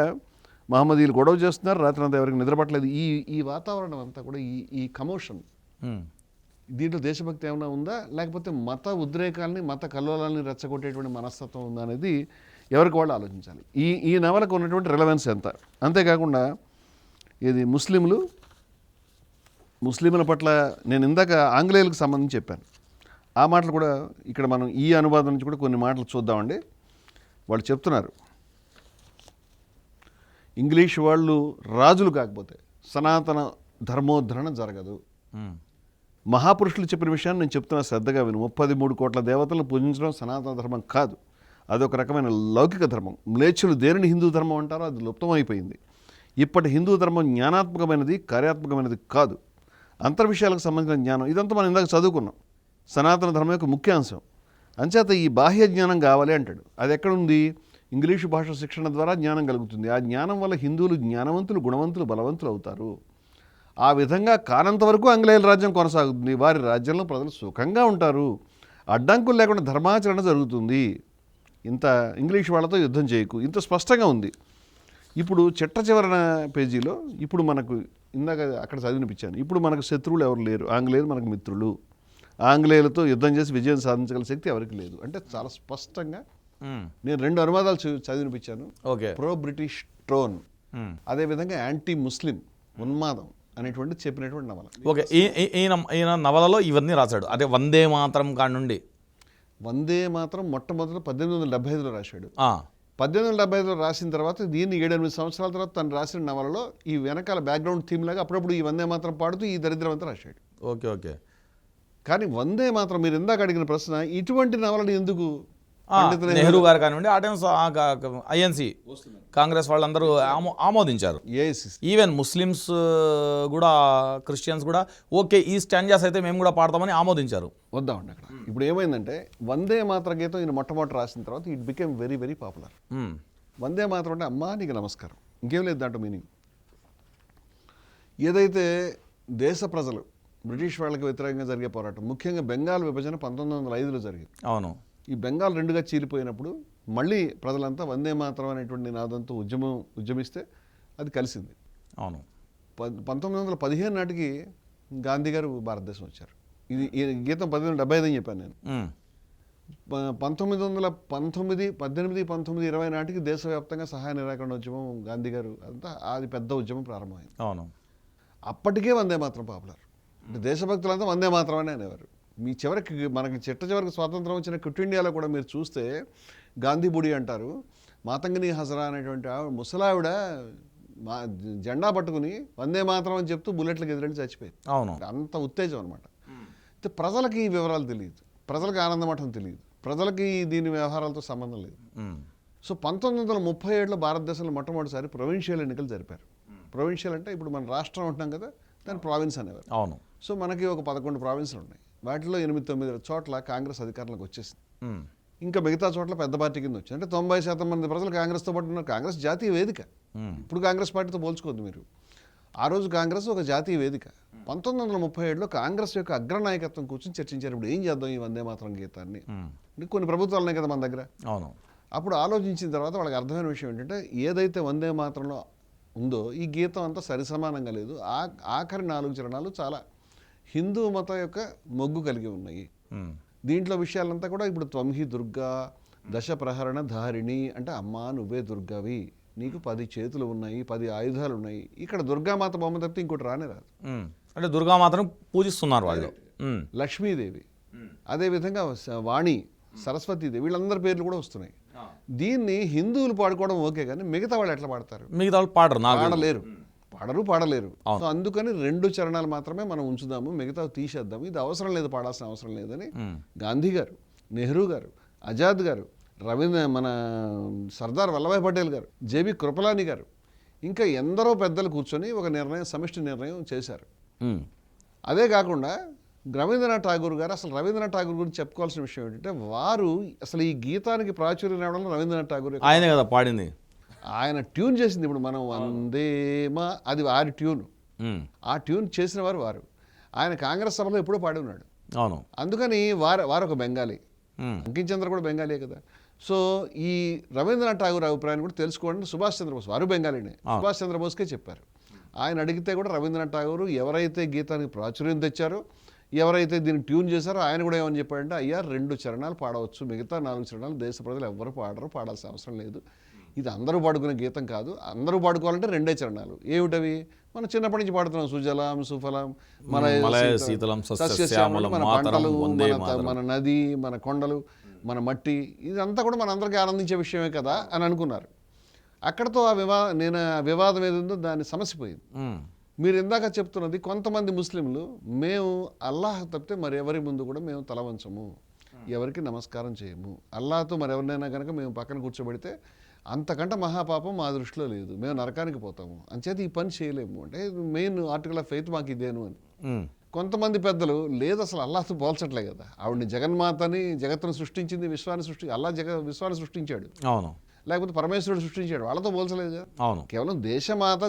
[SPEAKER 2] మహమ్మదీయులు గొడవ చేస్తున్నారు, రాత్రి అంతా ఎవరికి నిద్రపట్టలేదు. ఈ వాతావరణం అంతా కూడా ఈ కమోషన్, దీంట్లో దేశభక్తి ఏమైనా ఉందా, లేకపోతే మత ఉద్రేకాలని, మత కల్లోలాలని రెచ్చగొట్టేటువంటి మనస్తత్వం ఉందా అనేది ఎవరికి వాళ్ళు ఆలోచించాలి. ఈ నవలకు ఉన్నటువంటి రిలవెన్స్ ఎంత. అంతేకాకుండా ఇది ముస్లింల పట్ల నేను ఇందాక ఆంగ్లేయులకు సంబంధించి చెప్పాను, ఆ మాటలు కూడా ఇక్కడ మనం ఈ అనువాదం నుంచి కూడా కొన్ని మాటలు చూద్దామండి. వాళ్ళు చెప్తున్నారు, ఇంగ్లీష్ వాళ్ళు రాజులు కాకపోతే సనాతన ధర్మోద్ధరణ జరగదు. మహాపురుషులు చెప్పిన విషయాన్ని నేను చెప్తున్నా, శ్రద్ధగా విను. 33 కోట్ల దేవతలను పూజించడం సనాతన ధర్మం కాదు, అదొక రకమైన లౌకిక ధర్మం. మ్లేచ్చులు దేనిని హిందూ ధర్మం అంటారో అది లుప్తమైపోయింది. ఇప్పటి హిందూ ధర్మం జ్ఞానాత్మకమైనది, కార్యాత్మకమైనది కాదు. అంతర్విషయాలకు సంబంధించిన జ్ఞానం, ఇదంతా మనం ఇందాక చదువుకున్నాం, సనాతన ధర్మం యొక్క ముఖ్య అంశం. అంచేత ఈ బాహ్య జ్ఞానం కావాలి అంటాడు. అది ఎక్కడుంది? ఇంగ్లీషు భాష శిక్షణ ద్వారా జ్ఞానం కలుగుతుంది. ఆ జ్ఞానం వల్ల హిందువులు జ్ఞానవంతులు, గుణవంతులు, బలవంతులు అవుతారు. ఆ విధంగా కానంత వరకు ఆంగ్లేయుల రాజ్యం కొనసాగుతుంది, వారి రాజ్యంలో ప్రజలు సుఖంగా ఉంటారు, అడ్డంకులు లేకుండా ధర్మాచరణ జరుగుతుంది. ఇంత ఇంగ్లీష్ వాళ్ళతో యుద్ధం చేయకు, ఇంత స్పష్టంగా ఉంది. ఇప్పుడు చిట్ట చివరన పేజీలో ఇప్పుడు మనకు ఇందాక అక్కడ చదివినిపించాను, ఇప్పుడు మనకు శత్రువులు ఎవరు లేరు, ఆంగ్లేయులు మనకు మిత్రులు, ఆంగ్లేయులతో యుద్ధం చేసి విజయం సాధించగల శక్తి ఎవరికి లేదు అంటే చాలా స్పష్టంగా నేను 2 అనువాదాలు చదివినిపించాను. ప్రో బ్రిటిష్ టోన్, అదేవిధంగా యాంటీ ముస్లిం ఉన్మాదం అనేటువంటి చెప్పినటువంటి నవల.
[SPEAKER 1] ఓకే, ఈయన నవలలో ఇవన్నీ రాశాడు. అంటే వందే మాతరం కాడి నుండి
[SPEAKER 2] వందే మాత్రం మొట్టమొదట 1875లో రాశాడు. 1875లో రాసిన తర్వాత దీన్ని 7-8 సంవత్సరాల తర్వాత తను రాసిన నవలలో ఈ వెనకాల బ్యాక్గ్రౌండ్ థీమ్ లాగా అప్పుడప్పుడు ఈ వందే మాత్రం పాడుతూ ఈ దరిద్రం అంతా రాశాడు.
[SPEAKER 1] ఓకే.
[SPEAKER 2] కానీ వందే మాత్రం మీరు ఇందాక అడిగిన ప్రశ్న, ఇటువంటి నవలను ఎందుకు
[SPEAKER 1] నెహ్రూ గారు కానివ్వండి, ఆ టైం ఐఎన్సి కాంగ్రెస్ వాళ్ళందరూ ఆమోదించారు. ఈవెన్ ముస్లిమ్స్ కూడా, క్రిస్టియన్స్ కూడా ఓకే ఈ స్టాంజాస్ అయితే మేము కూడా పాడతామని ఆమోదించారు.
[SPEAKER 2] వద్దామండి అక్కడ. ఇప్పుడు ఏమైందంటే వందే మాత్ర గీతం ఈయన మొట్టమొదటి రాసిన తర్వాత it became very very popular. Vande Mataram అంటే అమ్మా నీకు నమస్కారం, ఇంకేం లేదు దాంట్లో మీనింగ్. ఏదైతే దేశ ప్రజలు బ్రిటిష్ వాళ్ళకి వ్యతిరేకంగా జరిగే పోరాటం, ముఖ్యంగా బెంగాల్ విభజన 1905లో జరిగింది.
[SPEAKER 1] అవును.
[SPEAKER 2] ఈ బెంగాల్ 2గా చీలిపోయినప్పుడు మళ్ళీ ప్రజలంతా వందే మాతరం అనేటువంటి నినాదంతో ఉద్యమిస్తే అది కలిసింది.
[SPEAKER 1] అవును.
[SPEAKER 2] 1915 నాటికి గాంధీ గారు భారతదేశం వచ్చారు. ఈ గీతం 1875 అని చెప్పాను నేను. 1819, 18, 19, 20 నాటికి దేశవ్యాప్తంగా సహాయ నిరాకరణ ఉద్యమం గాంధీ గారు అంతా అది పెద్ద ఉద్యమం ప్రారంభమైంది.
[SPEAKER 1] అవును.
[SPEAKER 2] అప్పటికే వందే మాత్రం పాపులర్. అంటే దేశభక్తులంతా వందే మాత్రం అని అనేవారు. మీ చివరికి మనకి చివరికి స్వాతంత్రం వచ్చిన క్విట్ ఇండియాలో కూడా మీరు చూస్తే గాంధీ బుడి అంటారు. మాతంగిని హజరా అనేటువంటి ముసలావిడ జెండా పట్టుకుని వందే మాత్రం అని చెప్తూ బుల్లెట్లకు ఎదురెళ్ళి చచ్చిపోయింది.
[SPEAKER 1] అవును.
[SPEAKER 2] అంత ఉత్తేజం అనమాట. అయితే ప్రజలకి ఈ వివరాలు తెలియదు, ప్రజలకు ఆనందమఠం తెలియదు, ప్రజలకి దీని వ్యవహారాలతో సంబంధం లేదు. సో 1937లో భారతదేశంలో మొట్టమొదటిసారి ప్రొవిన్షియల్ ఎన్నికలు జరిపారు. ప్రొవిన్షియల్ అంటే ఇప్పుడు మన రాష్ట్రం ఉంటున్నాం కదా, దాన్ని ప్రావిన్స్ అనేవారు.
[SPEAKER 1] అవును.
[SPEAKER 2] సో మనకి ఒక 11 ప్రావిన్స్లు ఉన్నాయి. వాటిలో 8-9 చోట్ల కాంగ్రెస్ అధికారంలోకి వచ్చేసింది. ఇంకా మిగతా చోట్ల పెద్ద పార్టీ కింద వచ్చింది. అంటే 90% మంది ప్రజలు కాంగ్రెస్తో పాటు ఉన్నారు. కాంగ్రెస్ జాతీయ వేదిక. ఇప్పుడు కాంగ్రెస్ పార్టీతో పోల్చుకోవద్దు మీరు. ఆ రోజు కాంగ్రెస్ ఒక జాతీయ వేదిక. 1937లో కాంగ్రెస్ యొక్క అగ్రనాయకత్వం కూర్చొని చర్చించారు, ఇప్పుడు ఏం చేద్దాం ఈ వందే మాతరం గీతాన్ని. కొన్ని ప్రభుత్వాలు ఉన్నాయి కదా మన దగ్గర.
[SPEAKER 1] అవును.
[SPEAKER 2] అప్పుడు ఆలోచించిన తర్వాత వాళ్ళకి అర్థమైన విషయం ఏంటంటే, ఏదైతే వందే మాతరంలో ఉందో ఈ గీతం అంతా సరిసమానంగా లేదు. ఆఖరి 4 చరణాలు చాలా హిందూ మతం యొక్క మొగ్గు కలిగి ఉన్నాయి. దీంట్లో విషయాలంతా కూడా ఇప్పుడు త్వంహి దుర్గా దశ ప్రహరణ ధారిణి అంటే అమ్మా నువ్వే దుర్గావి, నీకు 10 చేతులు ఉన్నాయి, 10 ఆయుధాలు ఉన్నాయి. ఇక్కడ దుర్గామాత బొమ్మ తప్పితే ఇంకోటి రానే రాదు.
[SPEAKER 1] అంటే దుర్గామాతను పూజిస్తున్నారు వాళ్ళు.
[SPEAKER 2] లక్ష్మీదేవి, అదేవిధంగా వాణి, సరస్వతీదేవి, వీళ్ళందరి పేర్లు కూడా వస్తున్నాయి. దీన్ని హిందువులు పాడుకోవడం ఓకే, కానీ మిగతా వాళ్ళు ఎట్లా పాడతారు?
[SPEAKER 1] మిగతా వాళ్ళు
[SPEAKER 2] పాడలేరు. సో అందుకని 2 చరణాలు మాత్రమే మనం ఉంచుదాము, మిగతా తీసేద్దాము, ఇది అవసరం లేదు, పాడాల్సిన అవసరం లేదని గాంధీ గారు, నెహ్రూ గారు, ఆజాద్ గారు, మన సర్దార్ వల్లభాయ్ పటేల్ గారు, జేబీ కృపలాని గారు, ఇంకా ఎందరో పెద్దలు కూర్చొని ఒక సమిష్టి నిర్ణయం చేశారు. అదే కాకుండా రవీంద్రనాథ్ ఠాగూర్ గారు, అసలు రవీంద్రనాథ్ ఠాగూర్ గురించి చెప్పుకోవాల్సిన విషయం ఏంటంటే, వారు అసలు ఈ గీతానికి ప్రాచుర్యం రావడంలో రవీంద్రనాథ్ ఠాగూర్
[SPEAKER 1] ఆయనే కదా పాడింది.
[SPEAKER 2] ఆయన ట్యూన్ చేసింది. ఇప్పుడు మనం వందేమా అది వారి ట్యూన్. ఆ ట్యూన్ చేసిన వారు. ఆయన కాంగ్రెస్ సభలో ఎప్పుడో పాడి ఉన్నాడు.
[SPEAKER 1] అవును.
[SPEAKER 2] అందుకని వారు ఒక బెంగాలీ. అంకించంద్ర కూడా బెంగాలీ కదా. సో ఈ రవీంద్రనాథ్ ఠాగూర్ అభిప్రాయాన్ని కూడా తెలుసుకోవడానికి సుభాష్ చంద్రబోస్, వారు బెంగాలీనే, సుభాష్ చంద్రబోస్కే చెప్పారు. ఆయన అడిగితే కూడా రవీంద్రనాథ్ ఠాగూర్ ఎవరైతే గీతానికి ప్రాచుర్యం తెచ్చారో, ఎవరైతే దీన్ని ట్యూన్ చేశారో ఆయన కూడా ఏమని చెప్పాడంటే, అయ్యా 2 చరణాలు పాడవచ్చు, మిగతా 4 చరణాలు దేశ ప్రజలు ఎవ్వరు పాడాల్సిన అవసరం లేదు, ఇది అందరూ పాడుకునే గీతం కాదు, అందరూ పాడుకోవాలంటే 2 చరణాలు. ఏమిటవి? మనం చిన్నప్పటి నుంచి పాడుతున్నాం, సుజలాం సుఫలాం సస్యశ్యామలం, మన పంటలు, మన నది, మన కొండలు, మన మట్టి, ఇదంతా కూడా మనందరికీ ఆనందించే విషయమే కదా అని అనుకున్నారు. అక్కడతో ఆ వివాదం ఏదుందో దాన్ని సమసిపోయింది. మీరు ఇందాక చెప్తున్నది, కొంతమంది ముస్లింలు మేము అల్లాహ్ తప్పితే మరెవరి ముందు కూడా మేము తల వంచము, ఎవరికి నమస్కారం చేయము, అల్లాహతో మరెవరినైనా కనుక మేము పక్కన కూర్చోబెడితే అంతకంటే మహాపాపం మా దృష్టిలో లేదు, మేము నరకానికి పోతాము, అంచేత ఈ పని చేయలేము, అంటే మెయిన్ ఆర్టికల్ ఆఫ్ ఫెయిత్ మాకు ఇదేను అని. కొంతమంది పెద్దలు లేదు, అసలు అల్లాహతో పోల్చట్లే కదా, ఆవిడని జగన్మాతని, జగత్తును సృష్టించింది, విశ్వాన్ని సృష్టించాడు, అవును, లేకపోతే పరమేశ్వరుడు సృష్టించాడు, వాళ్ళతో పోల్చలేదు కదా. అవును. కేవలం దేశమాత,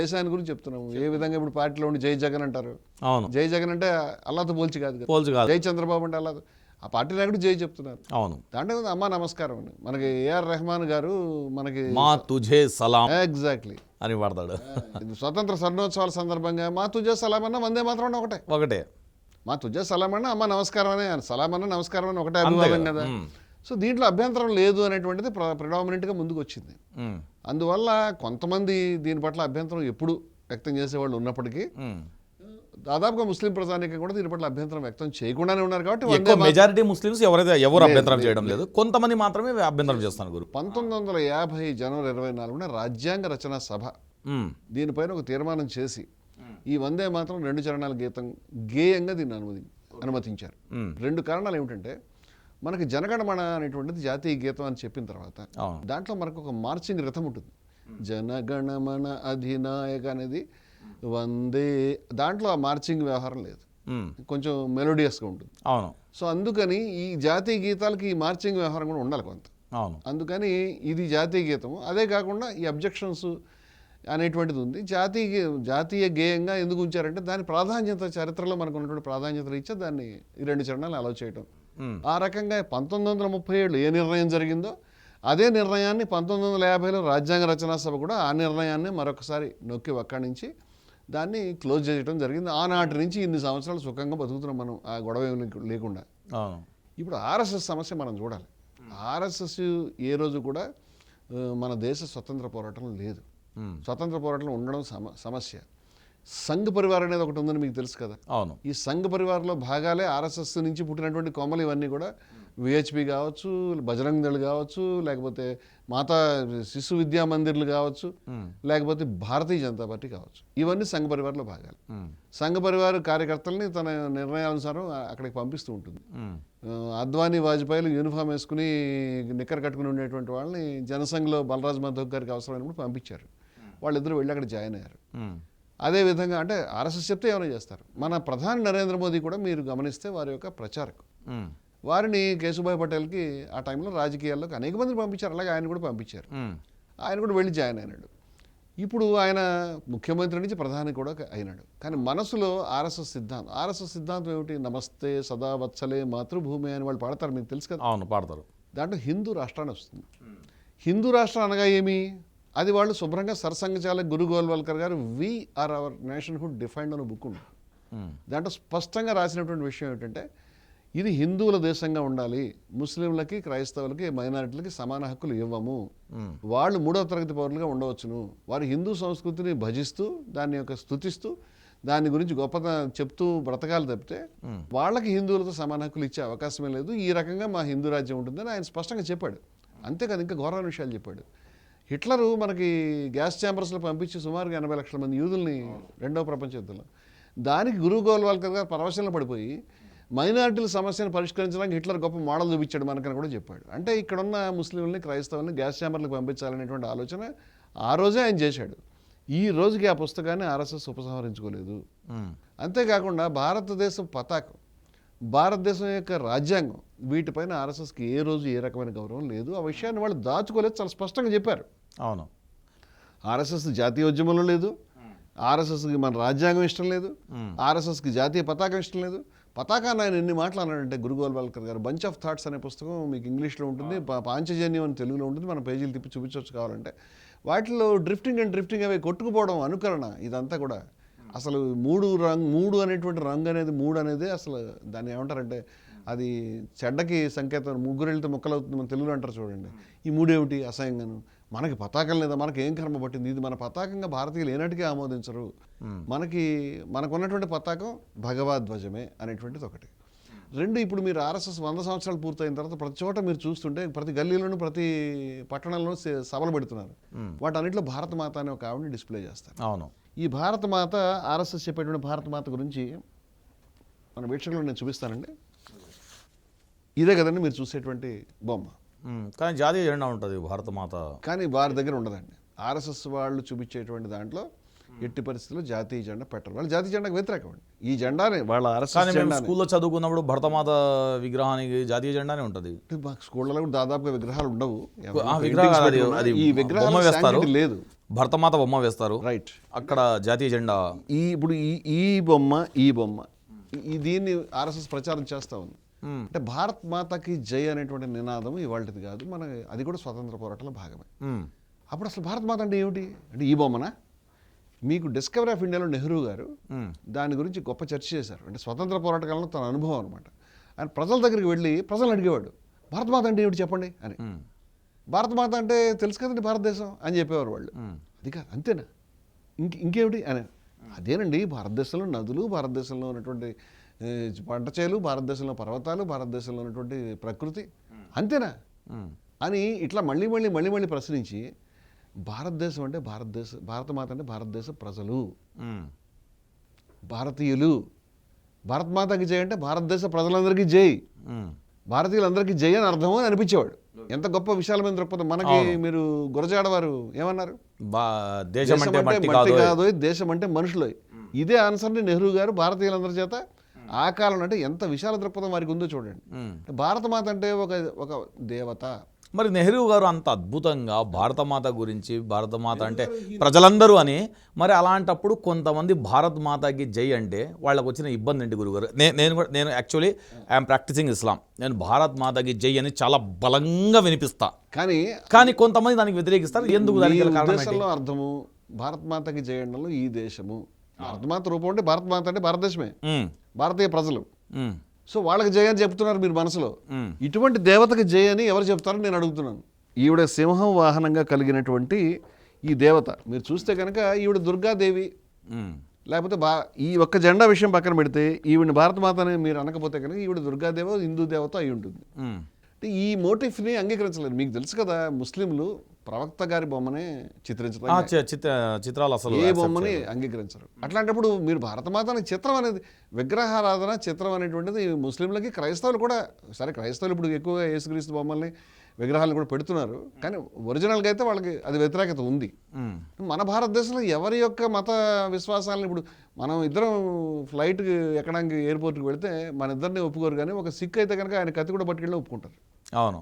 [SPEAKER 2] దేశాన్ని గురించి చెప్తున్నాము. ఏ విధంగా ఇప్పుడు పార్టీలో ఉండి జై జగన్ అంటారు. అవును. జై జగన్ అంటే అల్లాతో పోల్చి కాదు కదా. జై చంద్రబాబు అంటే అల్లా, ఆ పార్టీ నాయకుడు జై చెప్తున్నారు. అవును. దాంట్లో అమ్మా నమస్కారం అని మనకి ఏఆర్ రెహమాన్ గారు మనకి
[SPEAKER 1] మా తుజే సలాం
[SPEAKER 2] ఎగ్జాక్ట్లీ
[SPEAKER 1] అని వాడతాడు.
[SPEAKER 2] స్వతంత్ర స్వర్ణోత్సవాల సందర్భంగా మా తుజే సలాం అన్న వందే మాత్రం ఒకటే. మా తుజే సలాం అన్న అమ్మ నమస్కారం అనే, సలాం అన్న నమస్కారం అని ఒకటే అభివాదం కదా. సో దీంట్లో అభ్యంతరం లేదు అనేటువంటిది ప్రిడామినెంట్గా ముందుకు వచ్చింది. అందువల్ల కొంతమంది దీని పట్ల అభ్యంతరం ఎప్పుడు వ్యక్తం చేసేవాళ్ళు ఉన్నప్పటికీ దాదాపుగా ముస్లిం ప్రజానీకం కూడా దీని పట్ల అభ్యంతరం వ్యక్తం చేయకుండానే ఉన్నారు. కాబట్టి
[SPEAKER 1] మెజారిటీ ముస్లిమ్స్ ఎవరు అభ్యంతరం చేయడం లేదు, కొంతమంది మాత్రమే అభ్యంతరం చేస్తున్నారు. గురు
[SPEAKER 2] 1950 జనవరి 24న రాజ్యాంగ రచనా సభ దీనిపైన ఒక తీర్మానం చేసి ఈ వందే మాత్రం 2 చరణాల గీతం గేయంగా దీన్ని అనుమతించారు. 2 కారణాలు ఏమిటంటే, మనకి జనగణమన అనేటువంటిది జాతీయ గీతం అని చెప్పిన తర్వాత దాంట్లో మనకు ఒక మార్చింగ్ రిథం ఉంటుంది. జనగణమన అధినాయక అనేది వందే, దాంట్లో ఆ మార్చింగ్ వ్యవహారం లేదు, కొంచెం మెలోడియస్గా ఉంటుంది. అవును. సో అందుకని ఈ జాతీయ గీతాలకి ఈ మార్చింగ్ వ్యవహారం కూడా ఉండాలి కొంత. అవును. అందుకని ఇది జాతీయ గీతం. అదే కాకుండా ఈ అబ్జెక్షన్స్ అనేటువంటిది ఉంది. జాతీయ గేయంగా ఎందుకు ఉంచారంటే, దాని ప్రాధాన్యత, చరిత్రలో మనకు ఉన్నటువంటి ప్రాధాన్యత రీత్యా దాన్ని ఈ 2 చరణాలు అలౌ చేయడం. ఆ రకంగా 1937 ఏ నిర్ణయం జరిగిందో అదే నిర్ణయాన్ని 1950లో రాజ్యాంగ రచనా సభ కూడా ఆ నిర్ణయాన్ని మరొకసారి నొక్కి వక్కాణించి దాన్ని క్లోజ్ చేయడం జరిగింది. ఆనాటి నుంచి ఇన్ని సంవత్సరాలు సుఖంగా బతుకుతున్నాం మనం, ఆ గొడవ లేకుండా. ఇప్పుడు ఆర్ఎస్ఎస్ సమస్య మనం చూడాలి. ఆర్ఎస్ఎస్ ఏ రోజు కూడా మన దేశ స్వతంత్ర పోరాటం లేదు. స్వతంత్ర పోరాటంలో ఉండడం సమస్య. సంఘ్ పరివార్ అనేది ఒకటి ఉందని మీకు తెలుసు కదా.
[SPEAKER 1] అవును.
[SPEAKER 2] ఈ సంఘ్ పరివార్లో భాగాలే ఆర్ఎస్ఎస్ నుంచి పుట్టినటువంటి కొమ్మలు ఇవన్నీ కూడా. విహెచ్పి కావచ్చు, బజరంగ్ దళ్ కావచ్చు, లేకపోతే మాతా శిశు విద్యా మందిర్లు కావచ్చు, లేకపోతే భారతీయ జనతా పార్టీ కావచ్చు, ఇవన్నీ సంఘ పరివార్లో భాగాలు. సంఘ పరివార్ కార్యకర్తల్ని తన నిర్ణయానుసారం అక్కడికి పంపిస్తూ ఉంటుంది. అద్వానీ వాజ్పేయిలు యూనిఫామ్ వేసుకుని నిక్కర కట్టుకుని ఉండేటువంటి వాళ్ళని జనసంఘ్లో బలరాజ్ మధోక్ గారికి అవసరమైనప్పుడు పంపించారు. వాళ్ళిద్దరూ వెళ్ళి అక్కడ జాయిన్ అయ్యారు. అదేవిధంగా అంటే ఆర్ఎస్ఎస్ చెప్తే ఏమైనా చేస్తారు. మన ప్రధాని నరేంద్ర మోదీ కూడా మీరు గమనిస్తే వారి యొక్క ప్రచారకు వారిని కేశుభాయ్ పటేల్కి ఆ టైంలో రాజకీయాల్లోకి అనేక మందిని పంపించారు. అలాగే ఆయన కూడా పంపించారు. ఆయన కూడా వెళ్ళి జాయిన్ అయినాడు. ఇప్పుడు ఆయన ముఖ్యమంత్రి నుంచి ప్రధాని కూడా అయినాడు. కానీ మనసులో ఆర్ఎస్ఎస్ సిద్ధాంతం ఏమిటి? నమస్తే సదా వత్సలే మాతృభూమి అని వాళ్ళు పాడతారు, మీకు తెలుసు కదా.
[SPEAKER 1] అవును, పాడతారు.
[SPEAKER 2] దాంట్లో హిందూ రాష్ట్రాన్ని వస్తుంది. హిందూ రాష్ట్రం అనగా ఏమి? అది వాళ్ళు శుభ్రంగా సర్సంఘచాలక్ గురు గోల్వల్కర్ గారు వి ఆర్ అవర్ నేషన్హుడ్ డిఫైన్డ్ అనే బుక్ ఉంది. దాంట్లో స్పష్టంగా రాసినటువంటి విషయం ఏంటంటే ఇది హిందువుల దేశంగా ఉండాలి, ముస్లింలకి, క్రైస్తవులకి, మైనారిటీలకి సమాన హక్కులు ఇవ్వము, వాళ్ళు 3వ తరగతి పౌరులుగా ఉండవచ్చును, వారు హిందూ సంస్కృతిని భజిస్తూ దాన్ని యొక్క స్తుతిస్తూ దాని గురించి గొప్పతనం చెప్తూ బ్రతకాలు తప్పితే వాళ్ళకి హిందువులతో సమాన హక్కులు ఇచ్చే అవకాశమే లేదు. ఈ రకంగా మా హిందూ రాజ్యం ఉంటుందని ఆయన స్పష్టంగా చెప్పాడు. అంతేకాదు ఇంకా ఘోరమైన విషయాలు చెప్పాడు. హిట్లరు మనకి గ్యాస్ ఛాంబర్స్లో పంపించి సుమారుగా 80 లక్షల మంది యూదుల్ని 2వ ప్రపంచ యుద్ధంలో, దానికి గురు గోల్వాల్కర్ గారు పరవశంలో పడిపోయి మైనారిటీల సమస్యను పరిష్కరించడానికి హిట్లర్ గొప్ప మోడల్ చూపించాడు మనకని కూడా చెప్పాడు. అంటే ఇక్కడున్న ముస్లింలని, క్రైస్తవుల్ని గ్యాస్ ఛాంబర్లకు పంపించాలనేటువంటి ఆలోచన ఆ రోజే ఆయన చేశాడు. ఈ రోజుకి ఆ పుస్తకాన్ని ఆర్ఎస్ఎస్ ఉపసంహరించుకోలేదు. అంతేకాకుండా భారతదేశం పతాకం, భారతదేశం యొక్క రాజ్యాంగం, వీటిపైన ఆర్ఎస్ఎస్కి ఏ రోజు ఏ రకమైన గౌరవం లేదు. ఆ విషయాన్ని వాళ్ళు దాచుకోలేదు, చాలా స్పష్టంగా చెప్పారు.
[SPEAKER 1] అవును.
[SPEAKER 2] ఆర్ఎస్ఎస్ జాతీయ ఉద్యమంలో లేదు, ఆర్ఎస్ఎస్కి మన రాజ్యాంగం ఇష్టం లేదు, ఆర్ఎస్ఎస్కి జాతీయ పతాకం ఇష్టం లేదు. పతాకాన్ని ఆయన ఎన్ని మాట్లాడారంటే గురు గోల్వాల్కర్ గారు బంచ్ ఆఫ్ థాట్స్ అనే పుస్తకం మీకు ఇంగ్లీష్లో ఉంటుంది, పాంచజన్యం అని తెలుగులో ఉంటుంది, మన పేజీలు తిప్పి చూపించవచ్చు కావాలంటే. వాటిలో డ్రిఫ్టింగ్ అవి కొట్టుకుపోవడం, అనుకరణ, ఇదంతా కూడా అసలు మూడు అనేటువంటి రంగు అనేది, మూడు అనేది అసలు దాన్ని ఏమంటారంటే అది చెడ్డకి సంకేతం. ముగ్గురు వెళ్తే మొక్కలవుతుంది మన తెలుగులో అంటారు చూడండి. ఈ మూడేమిటి? అసహ్యంగాను. మనకి పతాకం లేదా, మనకి ఏం కర్మ పట్టింది? ఇది మన పతాకంగా భారతీయులు ఏనాటికి ఆమోదించరు. మనకున్నటువంటి పతాకం భగవద్ధ్వజమే అనేటువంటిది ఒకటి. 2, ఇప్పుడు మీరు ఆర్ఎస్ఎస్ 100 సంవత్సరాలు పూర్తయిన తర్వాత ప్రతి చోట మీరు చూస్తుంటే ప్రతి గల్లీలోనూ ప్రతి పట్టణంలోనూ సభలు పెడుతున్నారు. వాటన్నిటిలో భారతమాత అనే ఒక ఆవిడని డిస్ప్లే చేస్తారు.
[SPEAKER 1] అవును.
[SPEAKER 2] ఈ భారతమాత, ఆర్ఎస్ఎస్ చెప్పేటువంటి భారతమాత గురించి మన వీక్షకులు నేను చూపిస్తానండి. ఇదే కదండి మీరు చూసేటువంటి బొమ్మ.
[SPEAKER 1] కానీ జాతీయ జెండా ఉంటుంది భారతమాత, కానీ
[SPEAKER 2] వారి దగ్గర ఉండదండి. ఆర్ఎస్ఎస్ వాళ్ళు చూపించేటువంటి దాంట్లో ఎట్టి పరిస్థితుల్లో జాతీయ జెండా పెట్టరు. వాళ్ళు జాతీయ జెండాకు వ్యతిరేకం అండి. ఈ జెండానే వాళ్ళ ఆర్ఎస్ఎస్ జెండా.
[SPEAKER 1] స్కూల్లో చదువుకున్నప్పుడు భరతమాత విగ్రహానికి జాతీయ జెండానే ఉంటుంది.
[SPEAKER 2] మాకు స్కూళ్ళలో కూడా దాదాపుగా విగ్రహాలు ఉండవు.
[SPEAKER 1] ఈ
[SPEAKER 2] విగ్రహాలు
[SPEAKER 1] వేస్తారు
[SPEAKER 2] లేదు,
[SPEAKER 1] భరతమాత బొమ్మ వేస్తారు,
[SPEAKER 2] రైట్.
[SPEAKER 1] అక్కడ జాతీయ జెండా.
[SPEAKER 2] ఇప్పుడు ఈ బొమ్మ దీన్ని ఆర్ఎస్ఎస్ ప్రచారం చేస్తా ఉంది. అంటే భారత్ మాతకి జై అనేటువంటి నినాదం ఇవాళది కాదు, మన అది కూడా స్వతంత్ర పోరాటంలో భాగమే. అప్పుడు అసలు భారత్ మాత అంటే ఏమిటి అంటే ఈ బొమ్మనా? మీకు డిస్కవరీ ఆఫ్ ఇండియాలో నెహ్రూ గారు దాని గురించి గొప్ప చర్చ చేశారు. అంటే స్వతంత్ర పోరాట కాలంలో తన అనుభవం అనమాట. ఆయన ప్రజల దగ్గరికి వెళ్ళి ప్రజలు అడిగేవాడు, భారతమాత అంటే ఏమిటి చెప్పండి అని. భారతమాత అంటే తెలుసు కదండి భారతదేశం అని చెప్పేవారు వాళ్ళు. అది కాదు, అంతేనా, ఇంకేమిటి అని. అదేనండి, భారతదేశంలో నదులు, భారతదేశంలో ఉన్నటువంటి పంట చేలు, భారతదేశంలో పర్వతాలు, భారతదేశంలో ఉన్నటువంటి ప్రకృతి, అంతేనా అని ఇట్లా మళ్ళీ ప్రశ్నించి భారతదేశం అంటే భారతమాత అంటే భారతదేశ ప్రజలు, భారతీయులు, భారతమాతకి జై అంటే భారతదేశ ప్రజలందరికీ జై, భారతీయులందరికీ జై అని అర్థం అని అనిపించేవాడు. ఎంత గొప్ప విశాలమైన దృక్పథం. మనకి మీరు గురజాడ వారు ఏమన్నారు? దేశం అంటే మట్టి కాదు, దేశం అంటే మనుషులు. ఇదే ఆన్సర్ని నెహ్రూ గారు భారతీయులందరి చేత ఆ కాలంలో, అంటే ఎంత విశాల దృక్పథం వారికి ఉందో చూడండి. భారతమాత అంటే ఒక దేవత.
[SPEAKER 1] మరి నెహ్రూ గారు అంత అద్భుతంగా భారతమాత గురించి, భారతమాత అంటే ప్రజలందరూ అని, మరి అలాంటప్పుడు కొంతమంది భారత్ మాతాకి జై అంటే వాళ్ళకు వచ్చిన ఇబ్బంది ఏంటి గురుగారు? నేను యాక్చువల్లీ ఐఎమ్ ప్రాక్టీసింగ్ ఇస్లాం. నేను భారత్ మాతాకి జై అని చాలా బలంగా వినిపిస్తా, కానీ కొంతమంది దానికి వ్యతిరేకిస్తారు. ఎందుకు? దానికి
[SPEAKER 2] అర్థము భారత్ మాతకి జై అనడంలో ఈ దేశము, భారతమాత రూపం అంటే భారతమాత అంటే భారతదేశమే, భారతీయ ప్రజలు. సో వాళ్ళకి జయ అని చెప్తున్నారు మీరు మనసులో. ఇటువంటి దేవతకి జయ అని ఎవరు చెప్తారని నేను అడుగుతున్నాను. ఈవిడ సింహం వాహనంగా కలిగినటువంటి ఈ దేవత మీరు చూస్తే కనుక ఈవిడ దుర్గాదేవి, లేకపోతే ఈ ఒక్క జెండా విషయం పక్కన పెడితే ఈవిడ భారతమాత అని మీరు అనకపోతే కనుక ఈవిడ దుర్గాదేవ హిందూ దేవత అయి ఉంటుంది. అంటే ఈ మోటిఫ్ని అంగీకరించలేదు. మీకు తెలుసు కదా, ముస్లింలు ప్రవక్త గారి బొమ్మనే
[SPEAKER 1] చిత్రాలు అసలు
[SPEAKER 2] ఏ బొమ్మని అంగీకరించరు. అట్లాంటప్పుడు మీరు భారతమాత చిత్రం అనేది, విగ్రహారాధన చిత్రం అనేటువంటిది ముస్లింలకి, క్రైస్తవులు కూడా సరే, క్రైస్తవులు ఇప్పుడు ఎక్కువగా యేసుక్రీస్తు బొమ్మల్ని విగ్రహాలను కూడా పెడుతున్నారు, కానీ ఒరిజినల్గా అయితే వాళ్ళకి అది వ్యతిరేకత ఉంది. మన భారతదేశంలో ఎవరి యొక్క మత విశ్వాసాలను, ఇప్పుడు మనం ఇద్దరం ఫ్లైట్ ఎక్కడానికి ఎయిర్పోర్ట్కి వెళితే మన ఇద్దరిని ఒప్పుకోరు, కానీ ఒక సిక్ అయితే కనుక ఆయన కత్తి కూడా పట్టుకెళ్ళి ఒప్పుకుంటారు.
[SPEAKER 1] అవును,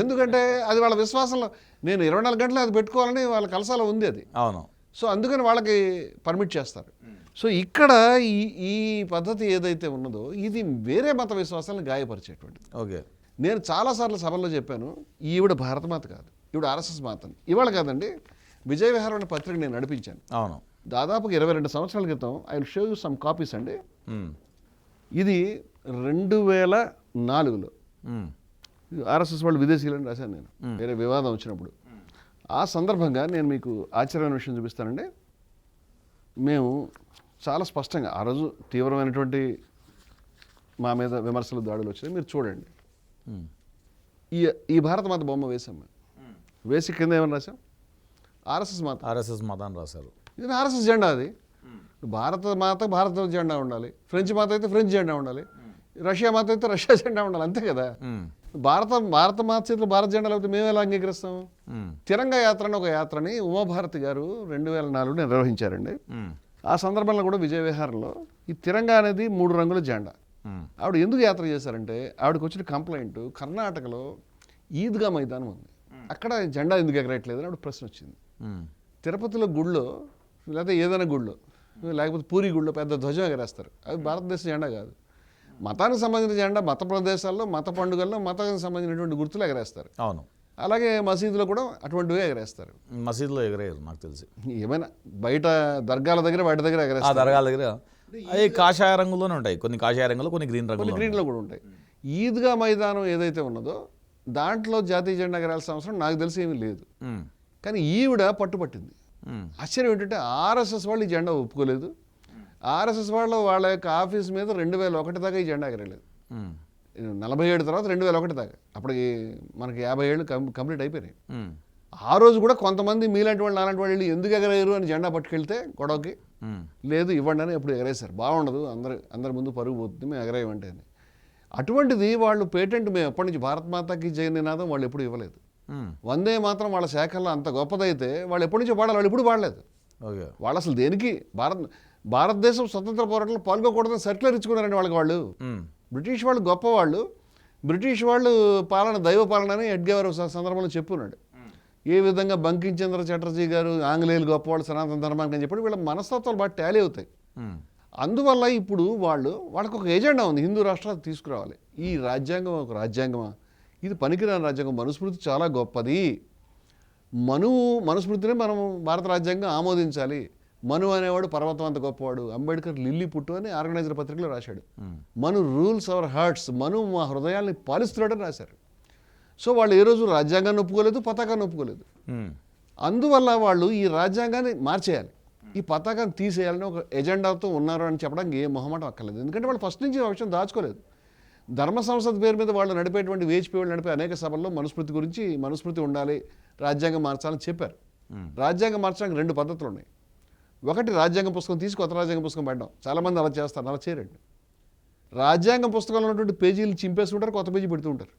[SPEAKER 2] ఎందుకంటే అది వాళ్ళ విశ్వాసంలో, నేను 24 గంటలు అది పెట్టుకోవాలని వాళ్ళ కలసాలో ఉంది అది.
[SPEAKER 1] అవును.
[SPEAKER 2] సో అందుకని వాళ్ళకి పర్మిట్ చేస్తారు. సో ఇక్కడ ఈ పద్ధతి ఏదైతే ఉన్నదో ఇది వేరే మత విశ్వాసాలను గాయపరిచేటువంటిది.
[SPEAKER 1] ఓకే,
[SPEAKER 2] నేను చాలాసార్లు సభల్లో చెప్పాను, ఈవిడ భారతమాత కాదు, ఈవిడ ఆర్ఎస్ఎస్ మాతని. ఇవాళ కాదండి, విజయ విహారం అనే పత్రిక నేను నడిపించాను.
[SPEAKER 1] అవును,
[SPEAKER 2] దాదాపుగా 22 సంవత్సరాల క్రితం. I will show you some copies అండి. ఇది 2004లో ఆర్ఎస్ఎస్ వాళ్ళు విదేశీయులని రాశాను నేను, వేరే వివాదం వచ్చినప్పుడు. ఆ సందర్భంగా నేను మీకు ఆశ్చర్యమైన విషయం చూపిస్తానండి. మేము చాలా స్పష్టంగా ఆ రోజు తీవ్రమైనటువంటి మా మీద విమర్శలు, దాడులు వచ్చాయి. మీరు చూడండి, ఈ భారతమాత బొమ్మ వేసాం మేము. వేసి కింద ఏమని రాసాం? ఆర్ఎస్ఎస్ మాత.
[SPEAKER 1] ఆర్ఎస్ఎస్ మాత అని రాశారు. ఇది
[SPEAKER 2] ఆర్ఎస్ఎస్ జెండా. అది భారత మాత భారత జెండా ఉండాలి, ఫ్రెంచ్ మాత అయితే ఫ్రెంచ్ జెండా ఉండాలి, రష్యా మాత అయితే రష్యా జెండా ఉండాలి, అంతే కదా. భారత మాత చేతులు భారత జెండా లేకపోతే మేము ఎలా అంగీకరిస్తాం? తిరంగా యాత్ర అని ఒక యాత్రని ఉమాభారతి గారు 2004లో నిర్వహించారండి. ఆ సందర్భంలో కూడా విజయ విహారంలో ఈ తిరంగా అనేది 3 రంగుల జెండా. ఆవిడ ఎందుకు యాత్ర చేశారంటే, ఆవిడకి వచ్చిన కంప్లైంట్, కర్ణాటకలో ఈద్గా మైదానం ఉంది, అక్కడ జెండా ఎందుకు ఎగరట్లేదు అని ఆవిడ ప్రశ్న వచ్చింది. తిరుపతిలో గుళ్ళో, లేకపోతే ఏదైనా గుళ్ళో, లేకపోతే పూరి గుళ్ళో పెద్ద ధ్వజం ఎగరేస్తారు, అది భారతదేశ జెండా కాదు. మతానికి సంబంధించిన జెండా మత ప్రదేశాల్లో, మత పండుగల్లో మతానికి సంబంధించినటువంటి గుర్తులు ఎగరేస్తారు.
[SPEAKER 1] అవును,
[SPEAKER 2] అలాగే మసీదులో కూడా అటువంటివే ఎగరేస్తారు.
[SPEAKER 1] మసీదులో ఎగరేయరు నాకు తెలిసి,
[SPEAKER 2] ఏమైనా బయట దర్గాల దగ్గర వాటి దగ్గర ఎగరేస్తారు.
[SPEAKER 1] దర్గాల దగ్గర అవి కాషాయ రంగులోనే ఉంటాయి, కొన్ని కాషాయ రంగులు, కొన్ని గ్రీన్లో
[SPEAKER 2] కూడా ఉంటాయి. ఈద్గా మైదానం ఏదైతే ఉన్నదో దాంట్లో జాతీయ జెండా ఎగరాల్సిన అవసరం నాకు తెలిసి ఏమీ లేదు. కానీ ఈవిడ పట్టుపట్టింది. ఆశ్చర్యం ఏంటంటే ఆర్ఎస్ఎస్ వాళ్ళు ఈ జెండా ఒప్పుకోలేదు. ఆర్ఎస్ఎస్ వాళ్ళ యొక్క ఆఫీస్ మీద 2001 దాకా ఈ జెండా ఎగరలేదు. 47 తర్వాత 2001 దాకా, అప్పటికి మనకి 50 ఏళ్ళు కంప్లీట్ అయిపోయినాయి. ఆ రోజు కూడా కొంతమంది మీలాంటి వాళ్ళు, నాలాంటి వాళ్ళు ఎందుకు ఎగరేయరు అని జెండా పట్టుకెళ్తే గొడవకి, లేదు ఇవ్వండి అని ఎప్పుడు ఎగరేశారు. బాగుండదు, అందరి ముందు పరుగు పోతుంది, మేము ఎగరేయమంటే అని. అటువంటిది వాళ్ళు పేటెంట్ మేము ఎప్పటి నుంచి భారత్ మాతాకి జయ నినాదం వాళ్ళు ఎప్పుడు ఇవ్వలేదు. వందే మాత్రం వాళ్ళ శాఖల్లో అంత గొప్పదైతే వాళ్ళు ఎప్పటి నుంచో పాడాలి, వాళ్ళు ఎప్పుడు పాడలేదు. వాళ్ళు అసలు దేనికి భారతదేశం స్వతంత్ర పోరాటంలో పాల్గొకూడదని సర్క్యులర్ ఇచ్చుకున్నారండి వాళ్ళకి. వాళ్ళు బ్రిటిష్ వాళ్ళు గొప్పవాళ్ళు, బ్రిటిష్ వాళ్ళు పాలన దైవ పాలన అని ఎడ్గేవారు సందర్భంలో చెప్పున్నాడు. ఏ విధంగా బంకించంద్ర చటర్జీ గారు ఆంగ్లేయులు గొప్పవాళ్ళు సనాతన ధర్మానికి అని చెప్పి వీళ్ళ మనస్తత్వాలు బాగా టాలీ అవుతాయి. అందువల్ల ఇప్పుడు వాళ్ళకి ఒక ఎజెండా ఉంది, హిందూ రాష్ట్రాలు తీసుకురావాలి. ఈ రాజ్యాంగం ఒక రాజ్యాంగమా? ఇది పనికిరాని రాజ్యాంగం. మనుస్మృతి చాలా గొప్పది. మనుస్మృతిని మనం భారత రాజ్యాంగం ఆమోదించాలి. మను అనేవాడు పర్వతం అంత గొప్పవాడు. అంబేద్కర్ లిల్లీ పుట్టు అని ఆర్గనైజర్ పత్రికలో రాశాడు. మను రూల్స్ అవర్ హార్ట్స్, మను మా హృదయాల్ని పాలిస్తున్నాడని రాశారు. సో వాళ్ళు ఏ రోజు రాజ్యాంగాన్ని ఒప్పుకోలేదు, పతాకాన్ని ఒప్పుకోలేదు. అందువల్ల వాళ్ళు ఈ రాజ్యాంగాన్ని మార్చేయాలి, ఈ పతాకాన్ని తీసేయాలని ఒక ఎజెండాతో ఉన్నారు అని చెప్పడానికి ఏ మొహమాటం అక్కర్లేదు. ఎందుకంటే వాళ్ళు ఫస్ట్ నుంచి ఆ విషయం దాచుకోలేదు. ధర్మ సంసద్ పేరు మీద వాళ్ళు నడిపేటువంటి వేచిపి వాళ్ళు నడిపే అనేక సభల్లో మనుస్మృతి ఉండాలి, రాజ్యాంగం మార్చాలని చెప్పారు. రాజ్యాంగం మార్చడానికి 2 పద్ధతులు ఉన్నాయి. ఒకటి రాజ్యాంగం పుస్తకం తీసి కొత్త రాజ్యాంగం పుస్తకం పెట్టడం. చాలామంది అలా చేస్తారు, అలా చేయరండి. రాజ్యాంగం పుస్తకంలో ఉన్నటువంటి పేజీలు చింపేస్తుంటారు, కొత్త పేజీ పెడుతూ ఉంటారు.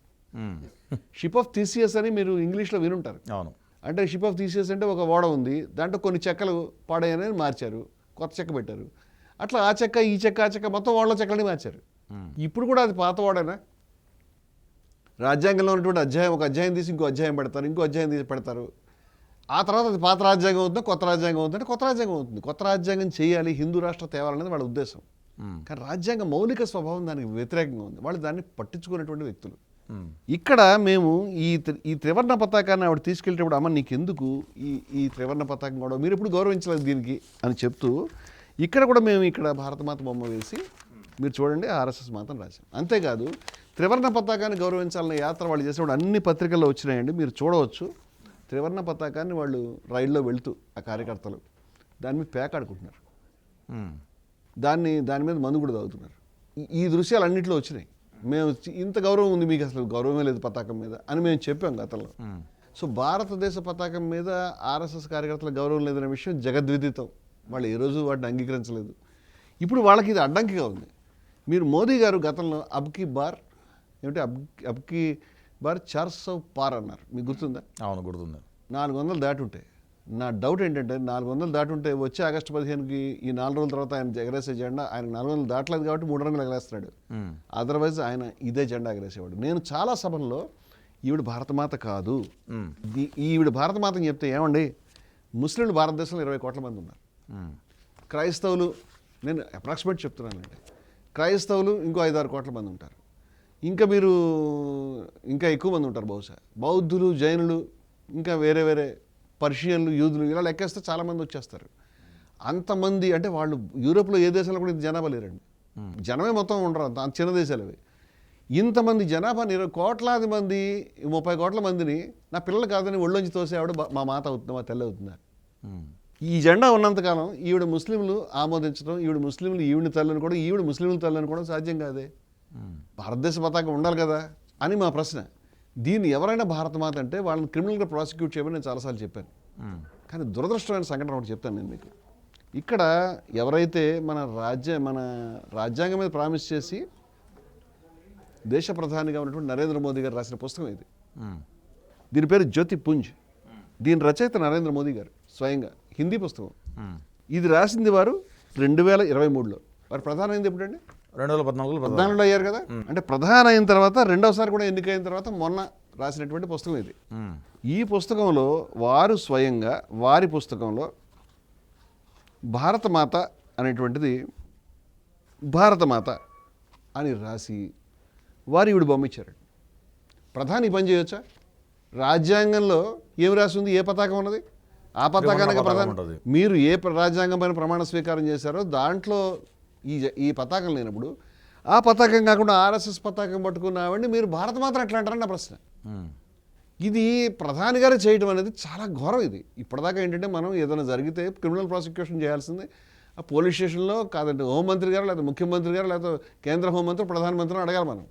[SPEAKER 2] షిప్ ఆఫ్ థీసియస్ అని మీరు ఇంగ్లీష్లో వినుంటారు.
[SPEAKER 1] అవును.
[SPEAKER 2] అంటే షిప్ ఆఫ్ థీసియస్ అంటే ఒక ఓడ ఉంది, దాంట్లో కొన్ని చెక్కలు పాడైనని మార్చారు, కొత్త చెక్క పెట్టారు. అట్లా ఆ చెక్క ఈ చెక్క ఆ చెక్క మొత్తం ఓడల చెక్కలని మార్చారు. ఇప్పుడు కూడా అది పాత ఓడేనా? రాజ్యాంగంలో ఉన్నటువంటి ఒక అధ్యాయం తీసి ఇంకో అధ్యాయం పెడతారు, ఇంకో అధ్యాయం తీసి పెడతారు. ఆ తర్వాత అది పాత రాజ్యాంగం అవుతుందా, కొత్త రాజ్యాంగం అవుతుందంటే కొత్త రాజ్యాంగం అవుతుంది. కొత్త రాజ్యాంగం చేయాలి, హిందూ రాష్ట్ర తేవాలనేది వాళ్ళ ఉద్దేశం. కానీ రాజ్యాంగ మౌలిక స్వభావం దానికి వ్యతిరేకంగా ఉంది. వాళ్ళు దాన్ని పట్టించుకునేటువంటి వ్యక్తులు. ఇక్కడ మేము ఈ త్రివర్ణ పతాకాన్ని ఆవిడ తీసుకెళ్ళేటప్పుడు, అమ్మ నీకెందుకు ఈ త్రివర్ణ పతాకం కూడా, మీరు ఎప్పుడు గౌరవించలేదు దీనికి అని చెప్తూ, ఇక్కడ కూడా మేము ఇక్కడ భారతమాత బొమ్మ వేసి మీరు చూడండి ఆర్ఎస్ఎస్ మాత్రం రాశాం. అంతేకాదు త్రివర్ణ పతాకాన్ని గౌరవించాలనే యాత్ర వాళ్ళు చేసినప్పుడు అన్ని పత్రికల్లో వచ్చినాయండి, మీరు చూడవచ్చు. త్రివర్ణ పతాకాన్ని వాళ్ళు రైల్లో వెళుతూ ఆ కార్యకర్తలు దాని మీద పేకాడుకుంటున్నారు, దాని మీద మందు కూడా తాగుతున్నారు. ఈ దృశ్యాలు అన్నింటిలో వచ్చినాయి. మేము ఇంత గౌరవం ఉంది మీకు, అసలు గౌరవమే లేదు పతాకం మీద అని మేము చెప్పాం గతంలో. సో భారతదేశ పతాకం మీద ఆర్ఎస్ఎస్ కార్యకర్తల గౌరవం లేదనే విషయం జగద్విదితం. వాళ్ళు ఏ రోజు వాటిని అంగీకరించలేదు. ఇప్పుడు వాళ్ళకి ఇది అడ్డంకిగా ఉంది. మీరు మోదీ గారు గతంలో అబ్కి బార్ 400 పార్ అన్నారు, మీకు గుర్తుందా?
[SPEAKER 1] అవును, గుర్తుంది.
[SPEAKER 2] 400 దాటి ఉంటాయి. నా డౌట్ ఏంటంటే 400 దాటి ఉంటే వచ్చే ఆగస్టు 15కి ఈ 4 రోజుల తర్వాత ఆయన ఎగరేసే జెండా, ఆయన 400 దాటలేదు కాబట్టి 3 రంగులు ఎగరేస్తున్నాడు. అదర్వైజ్ ఆయన ఇదే జెండా ఎగరేసేవాడు. నేను చాలా సభల్లో ఈవిడ భారతమాత కాదు, ఈవిడ భారతమాతని చెప్తే ఏమండి, ముస్లింలు భారతదేశంలో 20 కోట్ల మంది ఉన్నారు. క్రైస్తవులు, నేను అప్రాక్సిమేట్ చెప్తున్నానండి, క్రైస్తవులు ఇంకో 5-6 కోట్ల మంది ఉంటారు. ఇంకా మీరు ఇంకా ఎక్కువ మంది ఉంటారు బహుశా. బౌద్ధులు, జైనులు, ఇంకా వేరే వేరే పర్షియన్లు, యూదులు, ఇలా లెక్కేస్తే చాలామంది వచ్చేస్తారు. అంతమంది అంటే వాళ్ళు యూరోప్లో ఏ దేశంలో కూడా ఇంత జనాభా లేరండి. జనమే మొత్తం ఉండరు, అంత చిన్న దేశాలు అవి. ఇంతమంది జనాభా, కోట్లాది మంది, 30 కోట్ల మందిని నా పిల్లలు కాదని ఒళ్ళొంచి తోసే ఆవిడ మా మాత అవుతుందా, మా తెల్ల అవుతుందా? ఈ జెండా ఉన్నంతకాలం ఈవిడ ముస్లింలు ఆమోదించడం, ఈవిడ ముస్లింలు ఈవిడ తల్లని కూడా, ఈవిడ ముస్లింల తల్లని కూడా సాధ్యం కాదే. భారతదేశ పతాకం ఉండాలి కదా అని మా ప్రశ్న. దీన్ని ఎవరైనా భారతమాత అంటే వాళ్ళని క్రిమినల్గా ప్రాసిక్యూట్ చేయమని నేను చాలాసార్లు చెప్పాను. కానీ దురదృష్టమైన సంఘటన ఒకటి చెప్తాను నేను మీకు. ఇక్కడ ఎవరైతే మన రాజ్యాంగం మీద ప్రామిస్ చేసి దేశ ప్రధానిగా ఉన్నటువంటి నరేంద్ర మోదీ గారు రాసిన పుస్తకం ఇది. దీని పేరు జ్యోతి పుంజ్. దీని రచయిత నరేంద్ర మోదీ గారు స్వయంగా, హిందీ పుస్తకం. ఇది రాసింది వారు 2023లో. వారు ప్రధాని అయింది ఎప్పుడండి? 2014లో అయ్యారు కదా. అంటే ప్రధాని అయిన తర్వాత రెండోసారి కూడా ఎన్నికైన తర్వాత మొన్న రాసినటువంటి పుస్తకం ఇది. ఈ పుస్తకంలో వారు స్వయంగా వారి పుస్తకంలో భారతమాత అనేటువంటిది భారతమాత అని రాసి వారు ఈవిడ బొమ్మ ఇచ్చారు. ప్రధాని పని చేయొచ్చా? రాజ్యాంగంలో ఏం రాసి ఉంది, ఏ పతాకం ఉన్నది? ఆ పతాకానికి ప్రధాని. మీరు ఏ రాజ్యాంగం పైన ప్రమాణ స్వీకారం చేశారో దాంట్లో ఈ పతాకం లేనప్పుడు, ఆ పతాకం కాకుండా ఆర్ఎస్ఎస్ పతాకం పట్టుకున్నామండి మీరు భారతమాత ఎట్లా అంటారని నా ప్రశ్న. ఇది ప్రధాని గారు చేయడం అనేది చాలా ఘోరం. ఇది ఇప్పటిదాకా ఏంటంటే మనం ఏదైనా జరిగితే క్రిమినల్ ప్రాసిక్యూషన్ చేయాల్సిందే ఆ పోలీస్ స్టేషన్లో, కాదంటే హోంమంత్రి గారు, లేకపోతే ముఖ్యమంత్రి గారు, లేకపోతే కేంద్ర హోంమంత్రి, ప్రధానమంత్రిని అడగాలి మనం.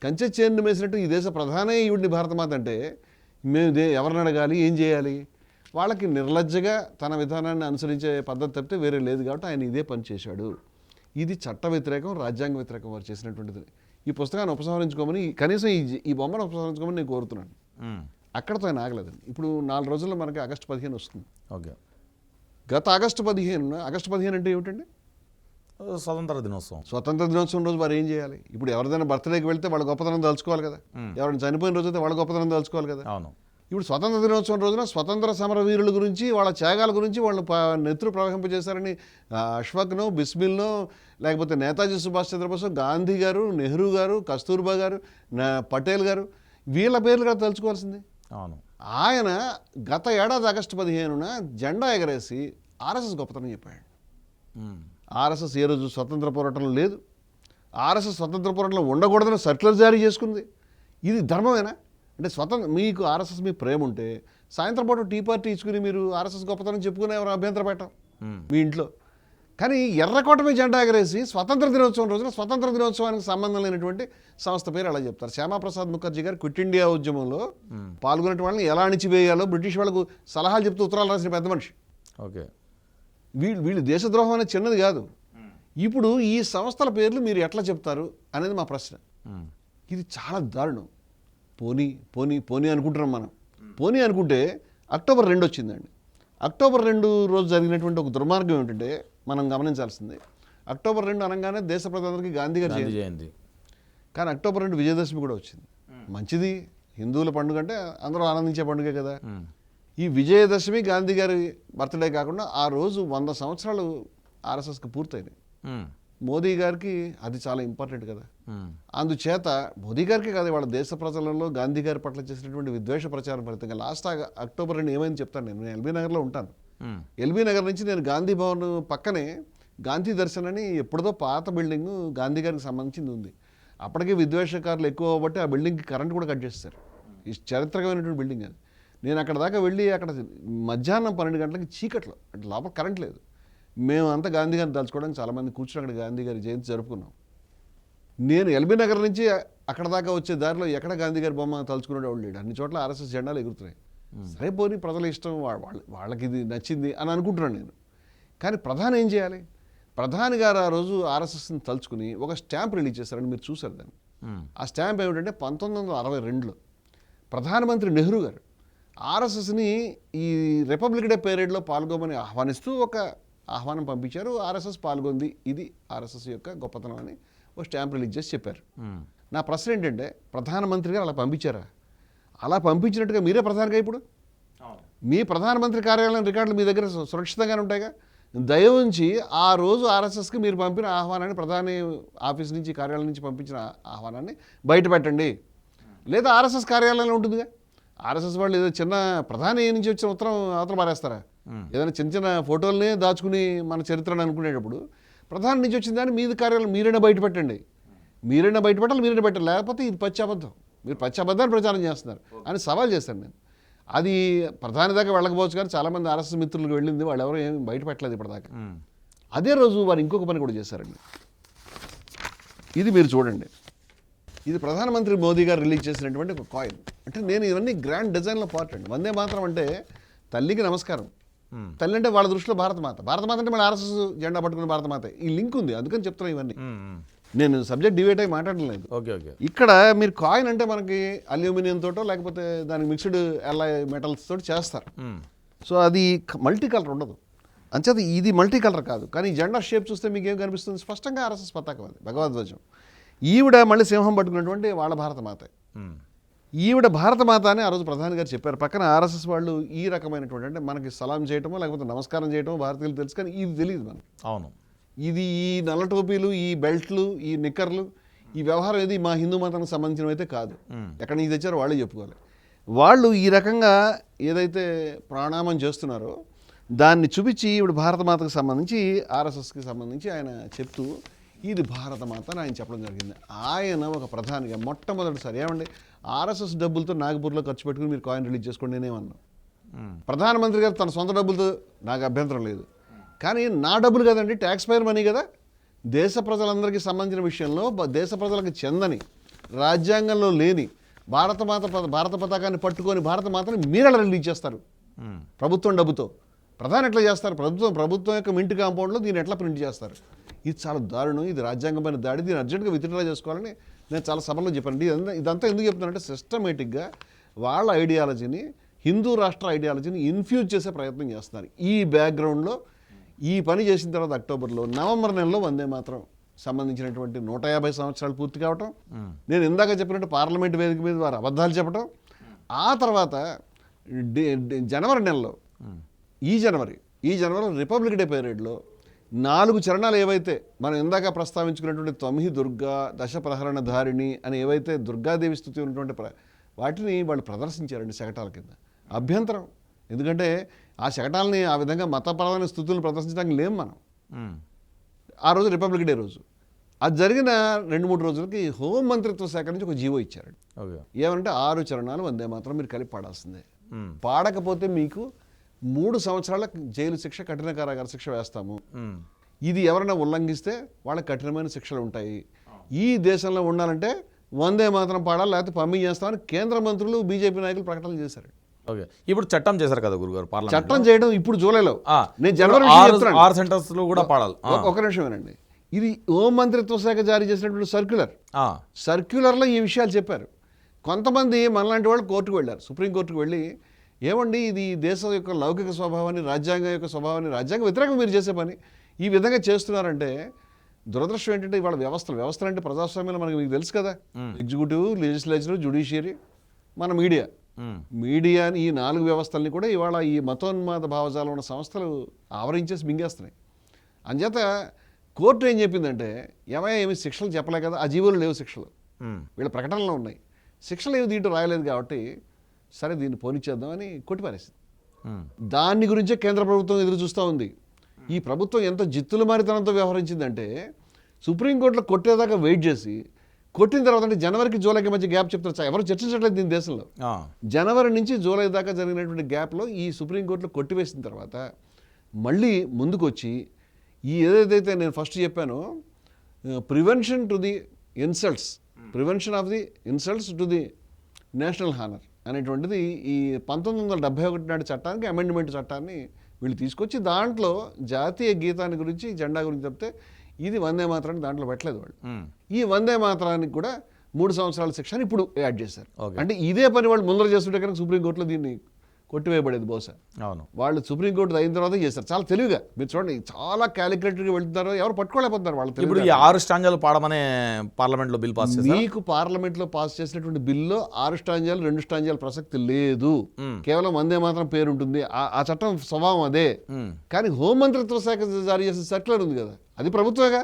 [SPEAKER 2] కంచె చేను వేసినట్టు ఈ దేశ ప్రధానే ఈవిడిని భారతమాత అంటే మేము ఎవరిని అడగాలి, ఏం చేయాలి? వాళ్ళకి నిర్లజ్జగా తన విధానాన్ని అనుసరించే పద్ధతి తప్పితే వేరే లేదు. కాబట్టి ఆయన ఇదే పని చేశాడు. ఇది చట్ట వ్యతిరేకం, రాజ్యాంగ వ్యతిరేకం వారు చేసినటువంటిది. ఈ పుస్తకాన్ని ఉపసంహరించుకోమని, కనీసం ఈ బొమ్మను ఉపసంహరించుకోమని నేను కోరుతున్నాను. అక్కడతో ఆయన ఆగలేదండి. ఇప్పుడు 4 రోజుల్లో మనకి ఆగస్టు 15 వస్తుంది.
[SPEAKER 1] ఓకే.
[SPEAKER 2] గత ఆగస్టు 15 అంటే ఏమిటండి?
[SPEAKER 1] స్వతంత్ర దినోత్సవం.
[SPEAKER 2] స్వతంత్ర దినోత్సవం రోజు వారు ఏం చేయాలి? ఇప్పుడు ఎవరిదైనా బర్త్డేకి వెళ్తే వాళ్ళ గొప్పతనం తలుచుకోవాలి కదా. ఎవరైనా చనిపోయిన రోజు అయితే వాళ్ళ గొప్పతనం తలుచుకోవాలి కదా.
[SPEAKER 1] అవును.
[SPEAKER 2] ఇప్పుడు స్వతంత్ర దినోత్సవం రోజున స్వతంత్ర సమర వీరుల గురించి, వాళ్ళ త్యాగాల గురించి వాళ్ళు నెత్తురు ప్రవహింపజేశారని అష్ఫాక్నో, బిస్మిల్నో, లేకపోతే నేతాజీ సుభాష్ చంద్రబోస్, గాంధీ గారు, నెహ్రూ గారు, కస్తూర్బా గారు, పటేల్ గారు, వీళ్ళ పేర్లు కూడా తలుచుకోవాల్సింది.
[SPEAKER 1] అవును.
[SPEAKER 2] ఆయన గత ఏడాది ఆగస్టు 15న జెండా ఎగరేసి ఆర్ఎస్ఎస్ గొప్పతనం చెప్పాడు. ఆర్ఎస్ఎస్ ఏ రోజు స్వతంత్ర పోరాటంలో లేదు. ఆర్ఎస్ఎస్ స్వతంత్ర పోరాటంలో ఉండకూడదని సర్క్యులర్ జారీ చేసుకుంది. ఇది ధర్మమేనా? అంటే మీకు ఆర్ఎస్ఎస్ మీ ప్రేమ ఉంటే సాయంత్రం పాటు టీ పార్టీ ఇచ్చుకుని మీరు ఆర్ఎస్ఎస్ గొప్పతనం చెప్పుకునే ఎవరు అభ్యంతరం పెట్టాం మీ ఇంట్లో. కానీ ఎర్రకోట మీద జెండా ఎగరేసి స్వతంత్ర దినోత్సవం రోజున స్వతంత్ర దినోత్సవానికి సంబంధం లేనటువంటి సంస్థ పేరు అలా చెప్తారు. శ్యామాప్రసాద్ ముఖర్జీ గారు క్విట్ ఇండియా ఉద్యమంలో పాల్గొనే వాళ్ళని ఎలా అణిచివేయాలో బ్రిటిష్ వాళ్ళకు సలహాలు చెప్తూ ఉత్తరాలు రాసిన పెద్ద మనిషి.
[SPEAKER 1] ఓకే.
[SPEAKER 2] వీళ్ళు దేశద్రోహం అనేది చిన్నది కాదు. ఇప్పుడు ఈ సంస్థల పేర్లు మీరు ఎట్లా చెప్తారు అనేది మా ప్రశ్న. ఇది చాలా దారుణం. పోనీ అనుకుంటున్నాం మనం. పోనీ అనుకుంటే అక్టోబర్ 2 వచ్చిందండి. అక్టోబర్ 2 రోజు జరిగినటువంటి ఒక దుర్మార్గం ఏమిటంటే మనం గమనించాల్సింది, అక్టోబర్ 2 అనగానే దేశ ప్రజలందరికీ గాంధీ గారి జయంతి. కానీ అక్టోబర్ 2 విజయదశమి కూడా వచ్చింది. మంచిది, హిందువుల పండుగ అంటే అందరూ ఆనందించే పండుగే కదా. ఈ విజయదశమి గాంధీ గారి బర్త్డే కాకుండా ఆ రోజు 100 సంవత్సరాలు ఆర్ఎస్ఎస్కి పూర్తయినాయి. మోదీ గారికి అది చాలా ఇంపార్టెంట్ కదా. అందుచేత మోదీ గారికి కాదు, వాళ్ళ దేశ ప్రజలలో గాంధీ గారి పట్ల చేసినటువంటి విద్వేష ప్రచారం ఫలితంగా లాస్ట్ అక్టోబర్ 2 ఏమైంది చెప్తాను. నేను ఎల్బీ నగర్లో ఉంటాను. ఎల్బీ నగర్ నుంచి నేను గాంధీ భవన్ పక్కనే గాంధీ దర్శన్ అని ఎప్పుడుదో పాత బిల్డింగ్ గాంధీ గారికి సంబంధించింది ఉంది. అప్పటికే విద్వేషకారులు ఎక్కువ కాబట్టి ఆ బిల్డింగ్కి కరెంట్ కూడా కట్ చేస్తారు. ఈ చారిత్రకమైనటువంటి బిల్డింగ్ అది. నేను అక్కడ దాకా వెళ్ళి అక్కడ మధ్యాహ్నం 12 గంటలకి చీకట్లో, అంటే లోపల కరెంట్ లేదు. మేము అంతా గాంధీ గారిని తలుచుకోవడానికి చాలామంది కూర్చొని అక్కడ గాంధీ గారి జయంతి జరుపుకున్నాం. నేను ఎల్బీ నగర్ నుంచి అక్కడ దాకా వచ్చే దారిలో ఎక్కడ గాంధీ గారి బొమ్మ తలుచుకునేవాళ్ళు లేడు. అన్ని చోట్ల ఆర్ఎస్ఎస్ జెండాలు ఎగురుతున్నాయి. సరే పోనీ ప్రజల ఇష్టం, వాళ్ళకి ఇది నచ్చింది అని అనుకుంటున్నాను నేను. కానీ ప్రధాని ఏం చేయాలి? ప్రధాని గారు ఆ రోజు ఆర్ఎస్ఎస్ని తలుచుకుని ఒక స్టాంప్ రిలీజ్ చేశారని మీరు చూశారు దాన్ని. ఆ స్టాంప్ ఏమిటంటే 1962లో ప్రధానమంత్రి నెహ్రూ గారు ఆర్ఎస్ఎస్ని ఈ రిపబ్లిక్ డే పెరేడ్లో పాల్గొమని ఆహ్వానిస్తూ ఒక ఆహ్వానం పంపించారు. ఆర్ఎస్ఎస్ పాల్గొంది, ఇది ఆర్ఎస్ఎస్ యొక్క గొప్పతనం అని ఒక స్టాంప్ రిలీజ్ చేసి చెప్పారు. నా ప్రశ్న ఏంటంటే, ప్రధానమంత్రి గారు అలా పంపించారా? అలా పంపించినట్టుగా మీరే ప్రధానిగా ఇప్పుడు మీ ప్రధానమంత్రి కార్యాలయం రికార్డులు మీ దగ్గర సురక్షితంగానే ఉంటాయిగా. దయ ఉంచి ఆ రోజు ఆర్ఎస్ఎస్కి మీరు పంపిన ఆహ్వానాన్ని, ప్రధాని ఆఫీస్ నుంచి కార్యాలయం నుంచి పంపించిన ఆహ్వానాన్ని బయట పెట్టండి. లేదా ఆర్ఎస్ఎస్ కార్యాలయంలో ఉంటుందిగా. ఆర్ఎస్ఎస్ వాళ్ళు ఏదో చిన్న ప్రధాని నుంచి వచ్చిన ఉత్తరం అవతల పారేస్తారా? ఏదైనా చిన్న చిన్న ఫోటోలనే దాచుకుని మన చరిత్రను అనుకునేటప్పుడు ప్రధాని నుంచి వచ్చిన దాన్ని మీది కార్యాలయం మీరైనా బయట పెట్టండి. మీరైనా బయట పెట్టాలి, మీరైనా పెట్టాలి. లేకపోతే ఇది పచ్చి అబద్ధం, మీరు పచ్చి అబద్ధాన్ని ప్రచారం చేస్తున్నారు అని సవాల్ చేశాను నేను. అది ప్రధాని దాకా వెళ్ళకపోవచ్చు, కానీ చాలామంది ఆర్ఎస్ఎస్ మిత్రులకు వెళ్ళింది, వాళ్ళు ఎవరో ఏమి బయట పెట్టలేదు ఇప్పటిదాకా. అదే రోజు వారు ఇంకొక పని కూడా చేశారండి. ఇది మీరు చూడండి. ఇది ప్రధానమంత్రి మోదీ గారు రిలీజ్ చేసినటువంటి ఒక కాయిన్. అంటే నేను ఇవన్నీ గ్రాండ్ డిజైన్లో పార్ట్ అండి. వందే మాత్రం అంటే తల్లికి నమస్కారం. తల్లి అంటే వాళ్ళ దృష్టిలో భారతమాత. భారతమాత అంటే మళ్ళీ ఆర్ఎస్ఎస్ జెండా పట్టుకుని భారతమాత. ఈ లింక్ ఉంది, అందుకని చెప్తున్నా ఇవన్నీ. నేను సబ్జెక్ట్ డిబేట్ అయి మాట్లాడడం లేదు. ఇక్కడ మీరు కాయిన్ అంటే మనకి అల్యూమినియం తోటో లేకపోతే దానికి మిక్స్డ్ ఎల్ఐ మెటల్స్ తోటి చేస్తారు. సో అది మల్టీ కలర్ ఉండదు. అంచేది ఇది మల్టీ కలర్ కాదు. కానీ జెండా షేప్ చూస్తే మీకు ఏం కనిపిస్తుంది? స్పష్టంగా ఆర్ఎస్ఎస్ పతాకం, అది భగవద్ధ్వజం. ఈవిడ మళ్ళీ సింహం పట్టుకున్నటువంటి వాళ్ళ భారతమాత. ఈవిడ భారతమాత అని ఆ రోజు ప్రధాని గారు చెప్పారు. పక్కన ఆర్ఎస్ఎస్ వాళ్ళు ఈ రకమైనటువంటి, అంటే మనకి సలాం చేయటమో లేకపోతే నమస్కారం చేయటమో భారతీయులు తెలుసు, కానీ ఇది తెలియదు మనకు.
[SPEAKER 1] అవును.
[SPEAKER 2] ఇది ఈ నల్ల టోపీలు, ఈ బెల్ట్లు, ఈ నిక్కర్లు, ఈ వ్యవహారం ఏది మా హిందూ మతానికి సంబంధించినవి అయితే కాదు. ఎక్కడ నుంచి తెచ్చారో వాళ్ళే చెప్పుకోవాలి. వాళ్ళు ఈ రకంగా ఏదైతే ప్రణామం చేస్తున్నారో దాన్ని చూపించి ఇప్పుడు భారతమాతకు సంబంధించి, ఆర్ఎస్ఎస్కి సంబంధించి ఆయన చెప్తూ ఇది భారతమాత అని ఆయన చెప్పడం జరిగింది. ఆయన ఒక ప్రధానిగా మొట్టమొదటిసారి ఏమండి ఆర్ఎస్ఎస్ డబ్బులతో నాగపూర్లో ఖర్చు పెట్టుకుని మీరు కాయిన్ రిలీజ్ చేసుకోండి నేనేమన్నా. ప్రధానమంత్రి గారు తన సొంత డబ్బులతో, నాకు అభ్యంతరం లేదు, కానీ నా డబ్బులు కదండి, ట్యాక్స్ పేర్ మనీ కదా. దేశ ప్రజలందరికీ సంబంధించిన విషయంలో దేశ ప్రజలకు చెందని, రాజ్యాంగంలో లేని భారత పతాకాన్ని పట్టుకొని భారతమాతని మీరు ఎలా రిలీజ్ చేస్తారు? ప్రభుత్వం డబ్బుతో. ప్రధాని ఎట్లా చేస్తారు? ప్రభుత్వం యొక్క మింట్ కాంపౌండ్లో దీన్ని ఎట్లా ప్రింట్ చేస్తారు? ఇది చాలా దారుణం, ఇది రాజ్యాంగమైన దాడి, దీన్ని అర్జెంట్గా విత్డ్రా చేసుకోవాలని నేను చాలా సభలో చెప్పాను. ఇదంతా ఎందుకు చెప్తున్నానంటే సిస్టమేటిక్గా వాళ్ళ ఐడియాలజీని, హిందూ రాష్ట్ర ఐడియాలజీని ఇన్ఫ్యూజ్ చేసే ప్రయత్నం చేస్తున్నారు. ఈ బ్యాక్గ్రౌండ్లో ఈ పని చేసిన తర్వాత అక్టోబర్లో, నవంబర్ నెలలో వందే మాత్రం సంబంధించినటువంటి 150 సంవత్సరాలు పూర్తి కావటం, నేను ఇందాక చెప్పినట్టు పార్లమెంట్ వేదిక మీద వారు అబద్ధాలు చెప్పడం, ఆ తర్వాత జనవరి నెలలో ఈ జనవరి రిపబ్లిక్ డే పీరియడ్లో 4 చరణాలు ఏవైతే మనం ఇందాక ప్రస్తావించుకున్నటువంటి తొమ్మిది దుర్గా, దశ ప్రహరణ ధారిణి అని ఏవైతే దుర్గాదేవి స్థుతి ఉన్నటువంటి వాటిని వాళ్ళు ప్రదర్శించారండి శకటాల కింద. అభ్యంతరం, ఎందుకంటే ఆ శకటాలని ఆ విధంగా మతపరమైన స్థుతులను ప్రదర్శించడానికి లేము మనం. ఆ రోజు రిపబ్లిక్ డే రోజు అది జరిగిన 2-3 రోజులకి హోంమంత్రిత్వ శాఖ నుంచి ఒక జీవో ఇచ్చారు. ఏమంటే 6 చరణాలు వందే మాత్రం మీరు కలిపి పాడాల్సిందే, పాడకపోతే మీకు 3 సంవత్సరాల జైలు శిక్ష, కఠిన కారాగార శిక్ష వేస్తాము. ఇది ఎవరైనా ఉల్లంఘిస్తే వాళ్ళకి కఠినమైన శిక్షలు ఉంటాయి. ఈ దేశంలో ఉండాలంటే వందే మాత్రం పాడాలి, లేకపోతే పంపించేస్తామని కేంద్ర మంత్రులు, బీజేపీ నాయకులు ప్రకటనలు చేశారు.
[SPEAKER 1] ఇప్పుడు చట్టం చేశారు కదా గురుగారు,
[SPEAKER 2] చట్టం చేయడం ఇప్పుడు జూలైలో, నేను జనవరి
[SPEAKER 1] 6 సెంటర్స్లో కూడా పాడాలి.
[SPEAKER 2] ఒక నిమిషం వినండి. ఇది హోంమంత్రిత్వ శాఖ జారీ చేసినటువంటి సర్క్యులర్లో ఈ విషయాలు చెప్పారు. కొంతమంది మనలాంటి వాళ్ళు కోర్టుకు వెళ్ళారు, సుప్రీంకోర్టుకు వెళ్ళి, ఏమండి ఇది దేశం యొక్క లౌకిక స్వభావాన్ని, రాజ్యాంగం యొక్క స్వభావాన్ని, రాజ్యాంగ వ్యతిరేకంగా మీరు చేసే పని ఈ విధంగా చేస్తున్నారంటే, దురదృష్టం ఏంటంటే ఇవాళ వ్యవస్థలు అంటే ప్రజాస్వామ్యంలో మనకి మీకు తెలుసు కదా, ఎగ్జిక్యూటివ్, లెజిస్లేచర్, జ్యుడిషియరీ, మన మీడియాని, ఈ 4 వ్యవస్థల్ని కూడా ఇవాళ ఈ మతోన్మాద భావజాలం ఉన్న సంస్థలు ఆవరించేసి మింగేస్తున్నాయి. అంచేత కోర్టు ఏం చెప్పిందంటే, ఏమి శిక్షలు చెప్పలే కదా, ఆ జీవోలు లేవు శిక్షలు, వీళ్ళ ప్రకటనలో ఉన్నాయి, శిక్షలు ఏమి దీంట్లో రాయలేదు కాబట్టి సరే దీన్ని పోనిచ్చేద్దామని కొట్టిపారేసింది. దాన్ని గురించే కేంద్ర ప్రభుత్వం ఎదురు చూస్తూ ఉంది. ఈ ప్రభుత్వం ఎంత జిత్తుల మారితనంతో వ్యవహరించిందంటే సుప్రీంకోర్టులో కొట్టేదాకా వెయిట్ చేసి కొట్టిన తర్వాత అంటే జనవరికి జూలైకి మధ్య గ్యాప్ చెప్తారు, ఎవరు చర్చించట్లేదు దీని దేశంలో. జనవరి నుంచి జూలై దాకా జరిగినటువంటి గ్యాప్లో ఈ సుప్రీంకోర్టులో కొట్టివేసిన తర్వాత మళ్ళీ ముందుకు వచ్చి ఈ ఏదైతే నేను ఫస్ట్ చెప్పానో prevention to the insults, prevention of the insults to the national honour అనేటువంటిది ఈ 1971 నాటి చట్టానికి అమెండ్మెంట్ చట్టాన్ని వీళ్ళు తీసుకొచ్చి దాంట్లో జాతీయ గీతాన్ని గురించి జెండా గురించి చెప్తే ఇది వందే మాత్రాన్ని దాంట్లో పెట్టలేదు వాళ్ళు. ఈ వందే మాత్రానికి కూడా 3 సంవత్సరాల శిక్ష అని ఇప్పుడు యాడ్ చేశారు. అంటే ఇదే పని వాళ్ళు ముందర చేస్తుంటే కనుక సుప్రీంకోర్టులో దీన్ని కొట్టివేయబడేది బహుశా.
[SPEAKER 1] అవును, వాళ్ళు
[SPEAKER 2] సుప్రీంకోర్టు అయిన తర్వాత చేస్తారు చాలా తెలివిగా. మీరు చూడండి చాలా క్యాలిక్యులేటర్గా వెళ్తున్నారు, ఎవరు పట్టుకోలేకపోతున్నారు వాళ్ళు.
[SPEAKER 1] ఇప్పుడు ఈ 6 స్టాంజాలు పాడమనే పార్లమెంట్లో బిల్ పాస్ చేశారు.
[SPEAKER 2] మీకు పార్లమెంట్లో పాస్ చేసినటువంటి బిల్లో 6 స్టాంజాలు 2 స్టాంజాలు ప్రసక్తి లేదు, కేవలం వందే మాత్రం పేరు ఉంటుంది. ఆ చట్టం స్వభావం అదే. కానీ హోంమంత్రిత్వ శాఖ జారీ చేసిన సర్క్యులర్ ఉంది కదా, అది ప్రభుత్వగా.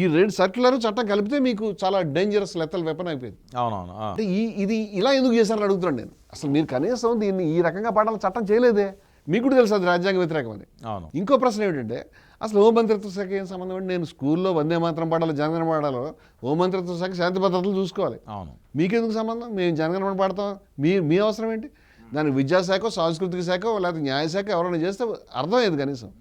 [SPEAKER 2] ఈ 2 సర్క్యులర్ చట్టం కలిపితే మీకు చాలా డేంజరస్ లెతల్ వెపన్ అయిపోయింది.
[SPEAKER 1] అవునవును,
[SPEAKER 2] అంటే ఇది ఇలా ఎందుకు చేశారని అడుగుతున్నాను నేను. అసలు మీరు కనీసం దీన్ని ఈ రకంగా పాడాలని చట్టం చేయలేదే, మీకు కూడా తెలుసు అది రాజ్యాంగ వ్యతిరేకం అని.
[SPEAKER 1] అవును.
[SPEAKER 2] ఇంకో ప్రశ్న ఏమిటంటే అసలు హోంమంత్రిత్వ శాఖ ఏం సంబంధం అంటే, నేను స్కూల్లో వందే మాత్రం పాడాలి జనగణ పాడాలో హోంమంత్రిత్వ శాఖ శాంతి భద్రతలు చూసుకోవాలి.
[SPEAKER 1] అవును,
[SPEAKER 2] మీకెందుకు సంబంధం? మేము జనగణ పాడతాం, మీ అవసరం ఏంటి? దాని విద్యాశాఖ, సాంస్కృతిక శాఖ, లేకపోతే న్యాయశాఖ ఎవరైనా చేస్తే అర్థమయ్యేది కనీసం.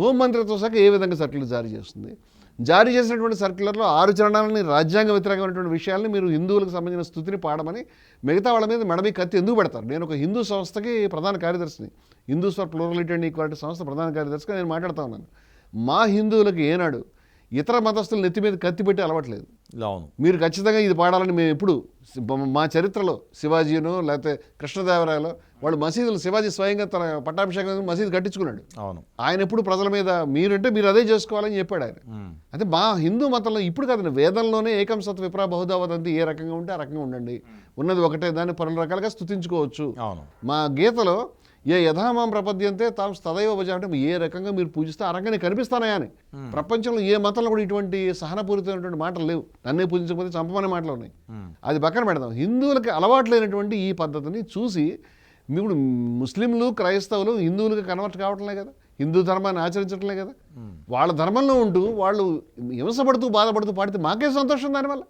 [SPEAKER 2] హోంమంత్రిత్వ శాఖ ఏ విధంగా సర్క్యులర్ జారీ చేస్తుంది? జారీ చేసినటువంటి సర్క్యులర్లో 6 చరణాలని రాజ్యాంగ వ్యతిరేకమైనటువంటి విషయాల్ని మీరు హిందువులకు సంబంధించిన స్థుతిని పాడమని మిగతా వాళ్ళ మీద మెడమీ కత్తి ఎందుకు పెడతారు? నేను ఒక హిందూ సంస్థకి ప్రధాన కార్యదర్శిని, Hindus for plurality and equality సంస్థ ప్రధాన కార్యదర్శిగా నేను మాట్లాడుతూ ఉన్నాను. మా హిందువులకు ఏనాడు ఇతర మతస్థులు నెత్తి మీద కత్తి పెట్టి అలవాట్లేదు.
[SPEAKER 1] అవును,
[SPEAKER 2] మీరు ఖచ్చితంగా ఇది పాడాలని మేము ఎప్పుడు మా చరిత్రలో శివాజీనో లేకపోతే కృష్ణదేవరాయలో వాళ్ళు మసీదులు, శివాజీ స్వయంగా తన పట్టాభిషేకం మసీదు కట్టించుకున్నాడు.
[SPEAKER 1] అవును, ఆయన
[SPEAKER 2] ఎప్పుడు ప్రజల మీద మీరంటే మీరు అదే చేసుకోవాలని చెప్పాడు ఆయన. అంటే మా హిందూ మతంలో ఇప్పుడు కాదండి, వేదంలోనే ఏకం సత్ విప్రా బహుధా వదంతి, ఏ రకంగా ఉంటే ఆ రకంగా ఉండండి, ఉన్నది ఒకటే, దాన్ని పలు రకాలుగా స్తుతించుకోవచ్చు.
[SPEAKER 1] అవును,
[SPEAKER 2] మా గీతలో ఏ యథామాం ప్రపద్యంతే తాము తదైవ భజ, అంటే ఏ రకంగా మీరు పూజిస్తే ఆ రకంగా కనిపిస్తానయా అని. ప్రపంచంలో ఏ మతంలో కూడా ఇటువంటి సహనపూరితమైనటువంటి మాటలు లేవు. నన్నే పూజించకపోతే చంపమనే మాటలు ఉన్నాయి. అది పక్కన పెడదాం. హిందువులకి అలవాటు లేనటువంటి ఈ పద్ధతిని చూసి ఇప్పుడు ముస్లింలు, క్రైస్తవులు హిందువులుగా కన్వర్ట్ కావట్లే కదా, హిందూ ధర్మాన్ని ఆచరించట్లే కదా. వాళ్ళ ధర్మంలో ఉంటూ వాళ్ళు హింసపడుతూ బాధపడుతూ పాడితే మాకే సంతోషం దానివల్ల.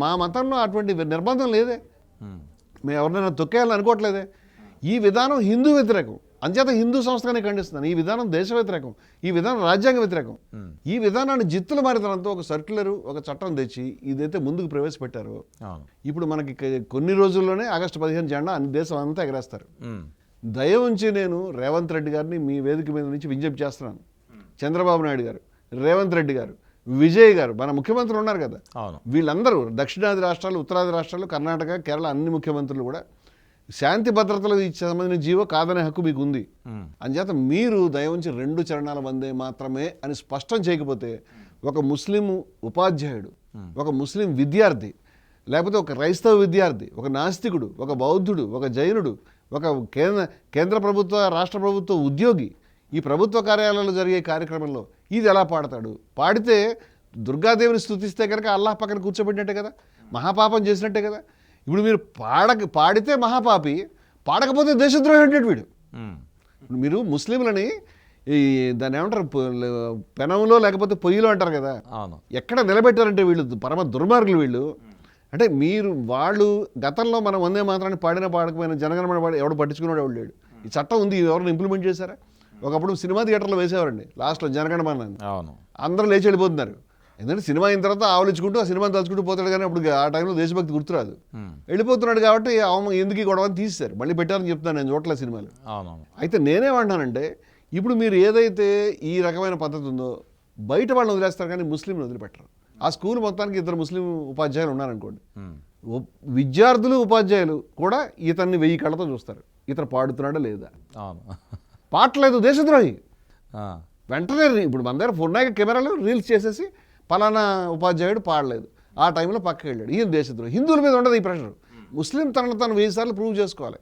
[SPEAKER 2] మా మతంలో అటువంటి నిర్బంధం లేదే, మేము ఎవరినైనా తొక్కేయాలని అనుకోవట్లేదే. ఈ విధానం హిందూ వ్యతిరేకం, అంచేత హిందూ సంస్థగానే ఖండిస్తున్నాను. ఈ విధానం దేశ వ్యతిరేకం, ఈ విధానం రాజ్యాంగ వ్యతిరేకం. ఈ విధానాన్ని జిత్తుల మారితనంతో ఒక సర్క్యులర్, ఒక చట్టం తెచ్చి ఇదైతే ముందుకు ప్రవేశపెట్టారు. ఇప్పుడు మనకి కొన్ని రోజుల్లోనే ఆగస్టు 15 జెండా అన్ని దేశం అంతా ఎగరేస్తారు. దయ ఉంచి నేను రేవంత్ రెడ్డి గారిని మీ వేదిక మీద నుంచి విజ్ఞప్తి చేస్తున్నాను. చంద్రబాబు నాయుడు గారు, రేవంత్ రెడ్డి గారు, విజయ్ గారు, మన ముఖ్యమంత్రులు ఉన్నారు కదా, వీళ్ళందరూ దక్షిణాది రాష్ట్రాలు, ఉత్తరాది రాష్ట్రాలు, కర్ణాటక, కేరళ అన్ని ముఖ్యమంత్రులు కూడా శాంతి భద్రతలకు సంబంధించిన జీవో కాదనే హక్కు మీకు ఉంది. అంచేత మీరు దయ ఉంచి 2 చరణాల వందే మాత్రమే అని స్పష్టం చేయకపోతే ఒక ముస్లిం ఉపాధ్యాయుడు, ఒక ముస్లిం విద్యార్థి, లేకపోతే ఒక క్రైస్తవ విద్యార్థి, ఒక నాస్తికుడు, ఒక బౌద్ధుడు, ఒక జైనుడు, ఒక కేంద్ర ప్రభుత్వ, రాష్ట్ర ప్రభుత్వ ఉద్యోగి ఈ ప్రభుత్వ కార్యాలయాల్లో జరిగే కార్యక్రమంలో ఇది ఎలా పాడతాడు? పాడితే దుర్గాదేవిని స్తుతిస్తే కనుక అల్లాహ్ పక్కన కూర్చోబెట్టినట్టే కదా, మహాపాపం చేసినట్టే కదా. ఇప్పుడు మీరు పాడితే మహాపాపి, పాడకపోతే దేశద్రోహి అంటే వీడు. మీరు ముస్లింలని దాన్ని ఏమంటారు, పెనంలో లేకపోతే పొయ్యిలో అంటారు కదా, ఎక్కడ నిలబెట్టారంటే వీళ్ళు పరమ దుర్మార్గులు వీళ్ళు. అంటే వాళ్ళు గతంలో మనం వందే మాత్రాన్ని పాడకపోయినా జనగణమన ఎవడు పట్టించుకున్నాడు ఎవడు లేడు. ఈ చట్టం ఉంది, ఎవరిని ఇంప్లిమెంట్ చేశారా? ఒకప్పుడు సినిమా థియేటర్లో వేసేవారండి లాస్ట్లో జనగణమన, అందరూ లేచి వెళ్ళిపోతున్నారు. ఎందుకంటే సినిమా అయిన తర్వాత ఆవలించుకుంటూ ఆ సినిమాని తలుచుకుంటూ పోతాడు, కానీ అప్పుడు ఆ టైంలో దేశభక్తి గుర్తురాదు. వెళ్ళిపోతున్నాడు కాబట్టి ఎందుకు ఈ గొడవని తీసేశారు, మళ్ళీ పెట్టారని చెప్తాను నేను చూడలే సినిమాలు. అయితే నేనేమంటానంటే ఇప్పుడు మీరు ఏదైతే ఈ రకమైన పద్ధతి ఉందో బయట వాళ్ళని వదిలేస్తారు కానీ ముస్లింని వదిలిపెట్టరు. ఆ స్కూల్ మొత్తానికి 2 ముస్లిం ఉపాధ్యాయులు ఉన్నారనుకోండి, విద్యార్థులు ఉపాధ్యాయులు కూడా ఇతన్ని 1000 కళ్ళతో చూస్తారు, ఇతను పాడుతున్నాడా లేదా. పాటలేదు దేశద్రోహి. వెంటనే ఇప్పుడు మన దగ్గర ఫోన్ కెమెరాలు రీల్స్ చేసేసి పలానా ఉపాధ్యాయుడు పాడలేదు, ఆ టైంలో పక్కకి వెళ్ళాడు, ఈయన దేశద్రోహి. హిందువుల మీద ఉండదు ఈ ప్రెషర్. ముస్లిం తనను 1000 సార్లు ప్రూవ్ చేసుకోవాలి.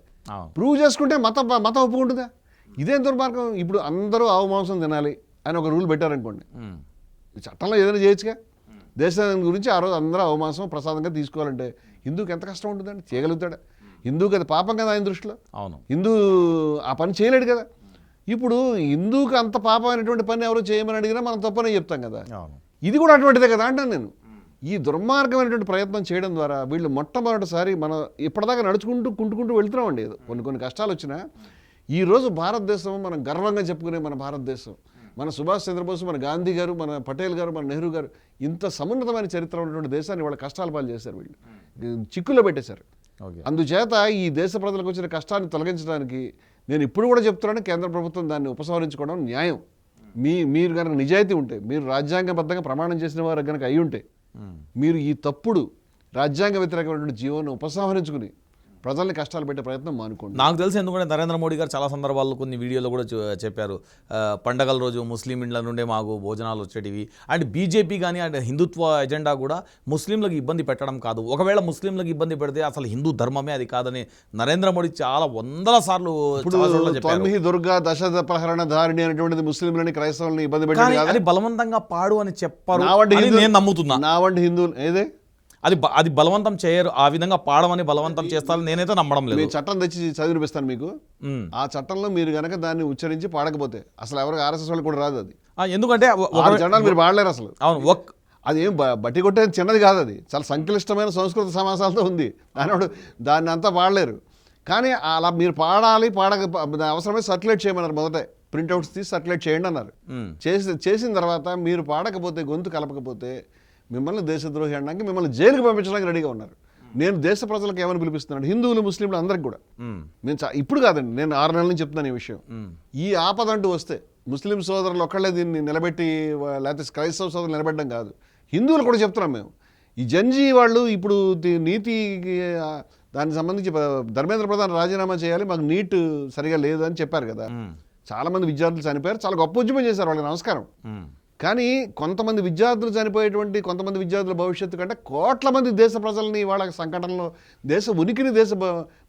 [SPEAKER 2] ప్రూవ్ చేసుకుంటే మతం ఒప్పుకుంటుందా? ఇదేం దుర్మార్గం. ఇప్పుడు అందరూ ఆవు మాంసం తినాలి అని ఒక రూల్ పెట్టారనుకోండి, చట్టంలో ఏదైనా చేయొచ్చుగా. దేశం గురించి ఆ రోజు అందరూ ఆవు మాంసం ప్రసాదంగా తీసుకోవాలంటే హిందూకి ఎంత కష్టం ఉంటుందండి? చేయగలుగుతాడా? హిందూకి అది పాపం కదా ఆయన దృష్టిలో. హిందూ ఆ పని చేయలేడు కదా. ఇప్పుడు హిందూకి అంత పాపమైనటువంటి పని ఎవరు చేయమని అడిగినా మనం తప్పనే చెప్తాం కదా.
[SPEAKER 1] అవును.
[SPEAKER 2] ఇది కూడా అటువంటిదే కదా అంటాను నేను. ఈ దుర్మార్గమైనటువంటి ప్రయత్నం చేయడం ద్వారా వీళ్ళు మొట్టమొదటిసారి మనం ఇప్పటిదాకా నడుచుకుంటూ కుంటుకుంటూ వెళ్తున్నామండి. కొన్ని కష్టాలు వచ్చినా ఈరోజు భారతదేశం మనం గర్వంగా చెప్పుకునే మన భారతదేశం, మన సుభాష్ చంద్రబోస్, మన గాంధీ గారు, మన పటేల్ గారు, మన నెహ్రూ గారు ఇంత సమున్నతమైన చరిత్ర ఉన్నటువంటి దేశాన్ని వాళ్ళ కష్టాల పాలు చేశారు, వీళ్ళు చిక్కుల్లో పెట్టేశారు. అందుచేత ఈ దేశ ప్రజలకు వచ్చిన కష్టాన్ని తొలగించడానికి నేను ఇప్పుడు కూడా చెప్తున్నాను, కేంద్ర ప్రభుత్వం దాన్ని ఉపసంహరించుకోవడం న్యాయం. మీరు కనుక నిజాయితీ ఉంటే, మీరు రాజ్యాంగబద్ధంగా ప్రమాణం చేసిన వారు కనుక అయి ఉంటే, మీరు ఈ తప్పుడు రాజ్యాంగ వ్యతిరేకమైనటువంటి జీవోను ఉపసంహరించుకుని ప్రజల్ని కష్టాలు పెట్టే ప్రయత్నం మానుకోండి.
[SPEAKER 1] నాకు తెలిసి ఎందుకంటే నరేంద్ర మోడీ గారు చాలా సందర్భాల్లో కొన్ని వీడియోలో కూడా చెప్పారు, పండగల రోజు ముస్లిం ఇండ్ల నుండే మాకు భోజనాలు వచ్చేటివి. అండ్ బీజేపీ కానీ అంటే హిందుత్వ ఎజెండా కూడా ముస్లింలకు ఇబ్బంది పెట్టడం కాదు, ఒకవేళ ముస్లింలకు ఇబ్బంది పెడితే అసలు హిందూ ధర్మమే అది కాదని నరేంద్ర మోడీ చాలా వందల సార్లు
[SPEAKER 2] దుర్గా దశ ప్రహరణ ధారిణి అనేటువంటిది ముస్లింలని క్రైస్తవులని ఇబ్బంది పెట్టింది,
[SPEAKER 1] అది బలవంతంగా పాడు అని చెప్పారు నేను నమ్ముతున్నా.
[SPEAKER 2] నా వంటి హిందువులు ఏదే
[SPEAKER 1] అది బలవంతం చేయరు, ఆ విధంగా పాడమని బలవంతం చేస్తారని నేనైతే నమ్మడం లేదు.
[SPEAKER 2] చట్టం తెచ్చి చదివినిపిస్తాను మీకు. ఆ చట్టంలో మీరు కనుక దాన్ని ఉచ్చరించి పాడకపోతే అసలు ఎవరికి RSS వాళ్ళు కూడా రాదు అది.
[SPEAKER 1] ఎందుకంటే
[SPEAKER 2] జెండాలు మీరు పాడలేరు అసలు.
[SPEAKER 1] అవును,
[SPEAKER 2] అది ఏం బట్టి కొట్టే చిన్నది కాదు, అది చాలా సంక్లిష్టమైన సంస్కృత సమాసాలతో ఉంది. దాన్ని అంతా పాడలేరు. కానీ అలా మీరు పాడాలి, అవసరమైతే సర్క్యులేట్ చేయమన్నారు. మొదట ప్రింట్అవుట్స్ తీసి సర్క్యులేట్ చేయండి అన్నారు. చేసిన తర్వాత మీరు పాడకపోతే, గొంతు కలపకపోతే మిమ్మల్ని దేశద్రోహి అనడానికి, మిమ్మల్ని జైలుకి పంపించడానికి రెడీగా ఉన్నారు. నేను దేశ ప్రజలకు ఏమని పిలిపిస్తున్నాను, హిందువులు ముస్లింలు అందరికి కూడా. నేను ఇప్పుడు కాదండి, నేను 6 నెలల నుంచి చెప్తున్నాను ఈ విషయం. ఈ ఆపద అంటూ వస్తే ముస్లిం సోదరులు ఒక్కళ్ళే దీన్ని నిలబెట్టి, లేకపోతే క్రైస్తవ సోదరులు నిలబెట్టడం కాదు, హిందువులు కూడా చెప్తున్నాం మేము. ఈ జంజీ వాళ్ళు ఇప్పుడు నీతికి దానికి సంబంధించి ధర్మేంద్ర ప్రధాన్ రాజీనామా చేయాలి, మాకు నీట్ సరిగా లేదు అని చెప్పారు కదా. చాలామంది విద్యార్థులు చనిపోయారు, చాలా గొప్ప ఉద్యమం చేశారు, వాళ్ళకి నమస్కారం. కానీ కొంతమంది విద్యార్థులు చనిపోయేటువంటి, కొంతమంది విద్యార్థుల భవిష్యత్తు కంటే కోట్ల మంది దేశ ప్రజల్ని వాళ్ళ సంకటనలో, దేశ ఉనికిని, దేశ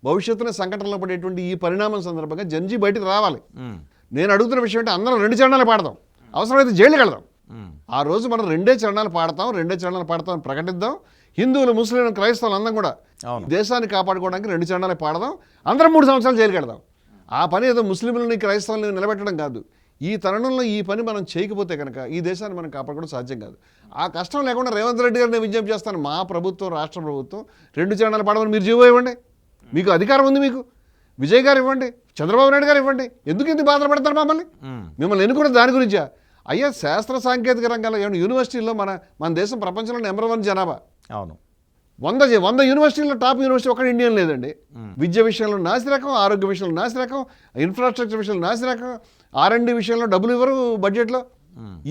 [SPEAKER 2] భవిష్యత్తుని సంకటనలో పడేటువంటి ఈ పరిణామం సందర్భంగా జంజీ బయటకు రావాలి. నేను అడుగుతున్న విషయం అంటే అందరం 2 చరణాలు పాడదాం, అవసరమైతే జైలుకి వెళ్దాం. ఆ రోజు మనం 2 చరణాలు పాడతాం అని ప్రకటిద్దాం. హిందువులు, ముస్లింలు, క్రైస్తవులు అందరం కూడా దేశాన్ని కాపాడుకోవడానికి 2 చరణాలు పాడదాం, అందరం 3 సంవత్సరాలు జైలుకి వెళ్దాం. ఆ పని ఏదో ముస్లింలని క్రైస్తవులని నిలబెట్టడం కాదు. ఈ తరుణంలో ఈ పని మనం చేయకపోతే కనుక ఈ దేశాన్ని మనం కాపాడుకోవడం సాధ్యం కాదు. ఆ కష్టం లేకుండా రేవంత్ రెడ్డి గారు నేను విజ్ఞప్తి చేస్తాను, మా ప్రభుత్వం, రాష్ట్ర ప్రభుత్వం 2 చరణాలు పాడమని మీరు జీవో ఇవ్వండి, మీకు అధికారం ఉంది, మీకు విజయ్ గారు ఇవ్వండి, చంద్రబాబు నాయుడు గారు ఇవ్వండి. ఎందుకు ఇంత బాధలు పెడతారు మిమ్మల్ని ఎన్నుకున్న దాని గురించా? అయ్యా, శాస్త్ర సాంకేతిక రంగాల్లో యూనివర్సిటీల్లో మన దేశం ప్రపంచంలో నెంబర్ 1 జనాభా.
[SPEAKER 1] అవును,
[SPEAKER 2] 100 యూనివర్సిటీల్లో టాప్ యూనివర్సిటీ ఒక్కడ ఇండియన్ లేదండి. విద్య విషయంలో నాసిరకం, ఆరోగ్య విషయంలో నాసిరకం, ఇన్ఫ్రాస్ట్రక్చర్ విషయంలో నాసిరకం, R&D విషయంలో డబ్బులు ఇవ్వరు బడ్జెట్లో.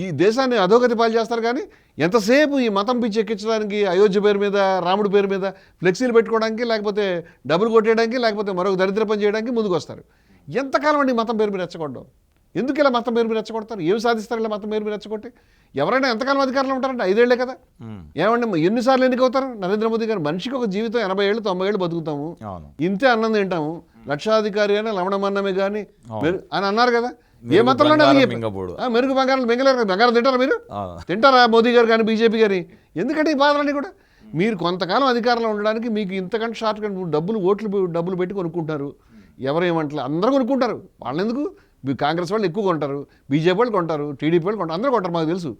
[SPEAKER 2] ఈ దేశాన్ని అధోగతి పాలు చేస్తారు. కానీ ఎంతసేపు ఈ మతం పిచ్చి ఎక్కించడానికి, అయోధ్య పేరు మీద, రాముడి పేరు మీద ఫ్లెక్సీలు పెట్టుకోవడానికి, లేకపోతే డబ్బులు కొట్టేయడానికి, లేకపోతే మరొక దరిద్ర పని చేయడానికి ముందుకు వస్తారు. ఎంతకాలం అండి మతం పేరు మీద రెచ్చగొట్టడం? ఎందుకు ఇలా మతం పేరు మీద రెచ్చగొడతారు? ఏమి సాధిస్తారు ఇలా మతం పేరు మీద రెచ్చగొట్టి? ఎవరైనా ఎంతకాలం అధికారంలో ఉంటారంటే 5 ఏళ్లే కదా. ఏమండి, ఎన్నిసార్లు ఎన్నికవుతారు? నరేంద్ర మోదీ గారు మనిషికి ఒక జీవితం 80 ఏళ్ళు 90 ఏళ్ళు బతుకుతాము, ఇంతే అన్నం తింటాము, లక్షాధికారి అయినా లవణమన్నమే కానీ అని అన్నారు కదా. ఏ మతంలో మెరుగు బంగారం మింగలేరు, బంగారం తింటారా మీరు? తింటారా మోదీ గారు కానీ, బీజేపీ గారి? ఎందుకంటే ఈ బాధలన్నీ కూడా మీరు కొంతకాలం అధికారంలో ఉండడానికి మీకు ఇంతకంటే షార్ట్ కట్ డబ్బులు పెట్టి కొనుక్కుంటారు. ఎవరేమంటలే, అందరూ కొనుక్కుంటారు. వాళ్ళు ఎందుకు? కాంగ్రెస్ వాళ్ళు ఎక్కువ కొంటారు, బీజేపీ వాళ్ళు కొంటారు, టీడీపీ వాళ్ళు కొంటారు, అందరూ కొంటారు. మాకు తెలుసు,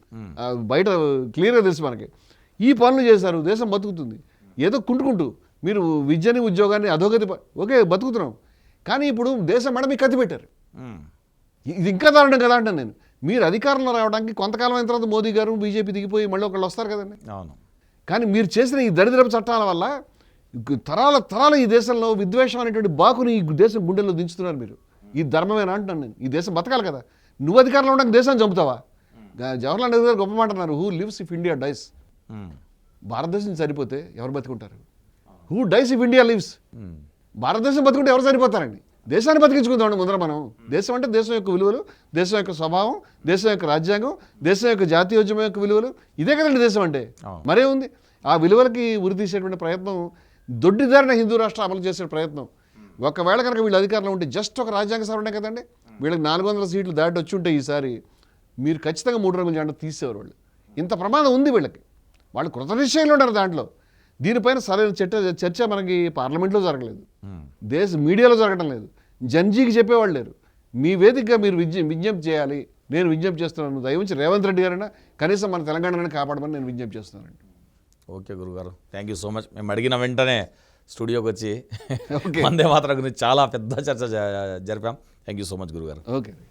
[SPEAKER 2] బయట క్లియర్గా తెలుసు మనకి. ఈ పనులు చేశారు, దేశం బతుకుతుంది. ఏదో కుంటుకుంటూ మీరు విద్యని, ఉద్యోగాన్ని అధోగతి ఓకే బతుకుతున్నాం. కానీ ఇప్పుడు దేశం మేడం మీకు కత్తి పెట్టారు. ఇది ఇంకా దారుణం కదా అంటాను నేను. మీరు అధికారంలో రావడానికి కొంతకాలం అయిన తర్వాత మోదీ గారు, బీజేపీ దిగిపోయి మళ్ళీ ఒకళ్ళు వస్తారు కదండి. అవును. కానీ మీరు చేసిన ఈ దరిద్రపు చట్టాల వల్ల తరాల ఈ దేశంలో విద్వేషం అనేటువంటి బాకుని ఈ దేశం గుండెల్లో దించుతున్నారు మీరు. ఈ ధర్మమేనా అంటున్నాను నేను. ఈ దేశం బతకాలి కదా. నువ్వు అధికారంలో ఉండడానికి దేశాన్ని చంపుతావా? జవహర్లాల్ నెహ్రూ గారు గొప్ప మాట అన్నారు, who lives if India dies. భారతదేశం సరిపోతే ఎవరు బతుకుంటారు? Who dies if India lives. భారతదేశం బతుకుంటే ఎవరు సరిపోతారండి? దేశాన్ని బతికించుకుందామండి ముందర మనం. దేశం అంటే దేశం యొక్క విలువలు, దేశం యొక్క స్వభావం, దేశం యొక్క రాజ్యాంగం, దేశం యొక్క జాతీయోద్యమం యొక్క విలువలు, ఇదే కదండి దేశం అంటే. మరే ఉంది? ఆ విలువలకి ఉరి తీసేటువంటి ప్రయత్నం, దొడ్డిదారిన హిందూ రాష్ట్రం అమలు చేసే ప్రయత్నం. ఒకవేళ కనుక వీళ్ళు అధికారంలో ఉంటే జస్ట్ ఒక రాజ్యాంగ సవరణ కదండి, వీళ్ళకి 400 సీట్లు దాటి వచ్చి ఉంటే ఈసారి మీరు ఖచ్చితంగా 3 రంగుల జెండా తీసేవారు వాళ్ళు. ఇంత ప్రమాదం ఉంది వీళ్ళకి. వాళ్ళు కృతనిశ్చయంలో ఉన్నారు దాంట్లో. దీనిపైన సరైన చర్చ మనకి పార్లమెంట్లో జరగలేదు, మీడియాలో జరగడం లేదు, జంజీకి చెప్పేవాళ్ళు లేరు. మీ వేదికగా మీరు విజ్ఞప్తి చేయాలి. నేను విజ్ఞప్తి చేస్తున్నాను, దయవుంచి రేవంత్ రెడ్డి గారైనా కనీసం మన తెలంగాణని కాపాడమని నేను విజ్ఞప్తి చేస్తున్నానండి.
[SPEAKER 1] ఓకే గురుగారు, థ్యాంక్ యూ సో మచ్. మేము అడిగిన వెంటనే స్టూడియోకి వచ్చి
[SPEAKER 2] ఓకే
[SPEAKER 1] వందే మాతరం గురించి చాలా పెద్ద చర్చ జరిపాం. థ్యాంక్ యూ సో మచ్ గురుగారు.
[SPEAKER 2] ఓకే.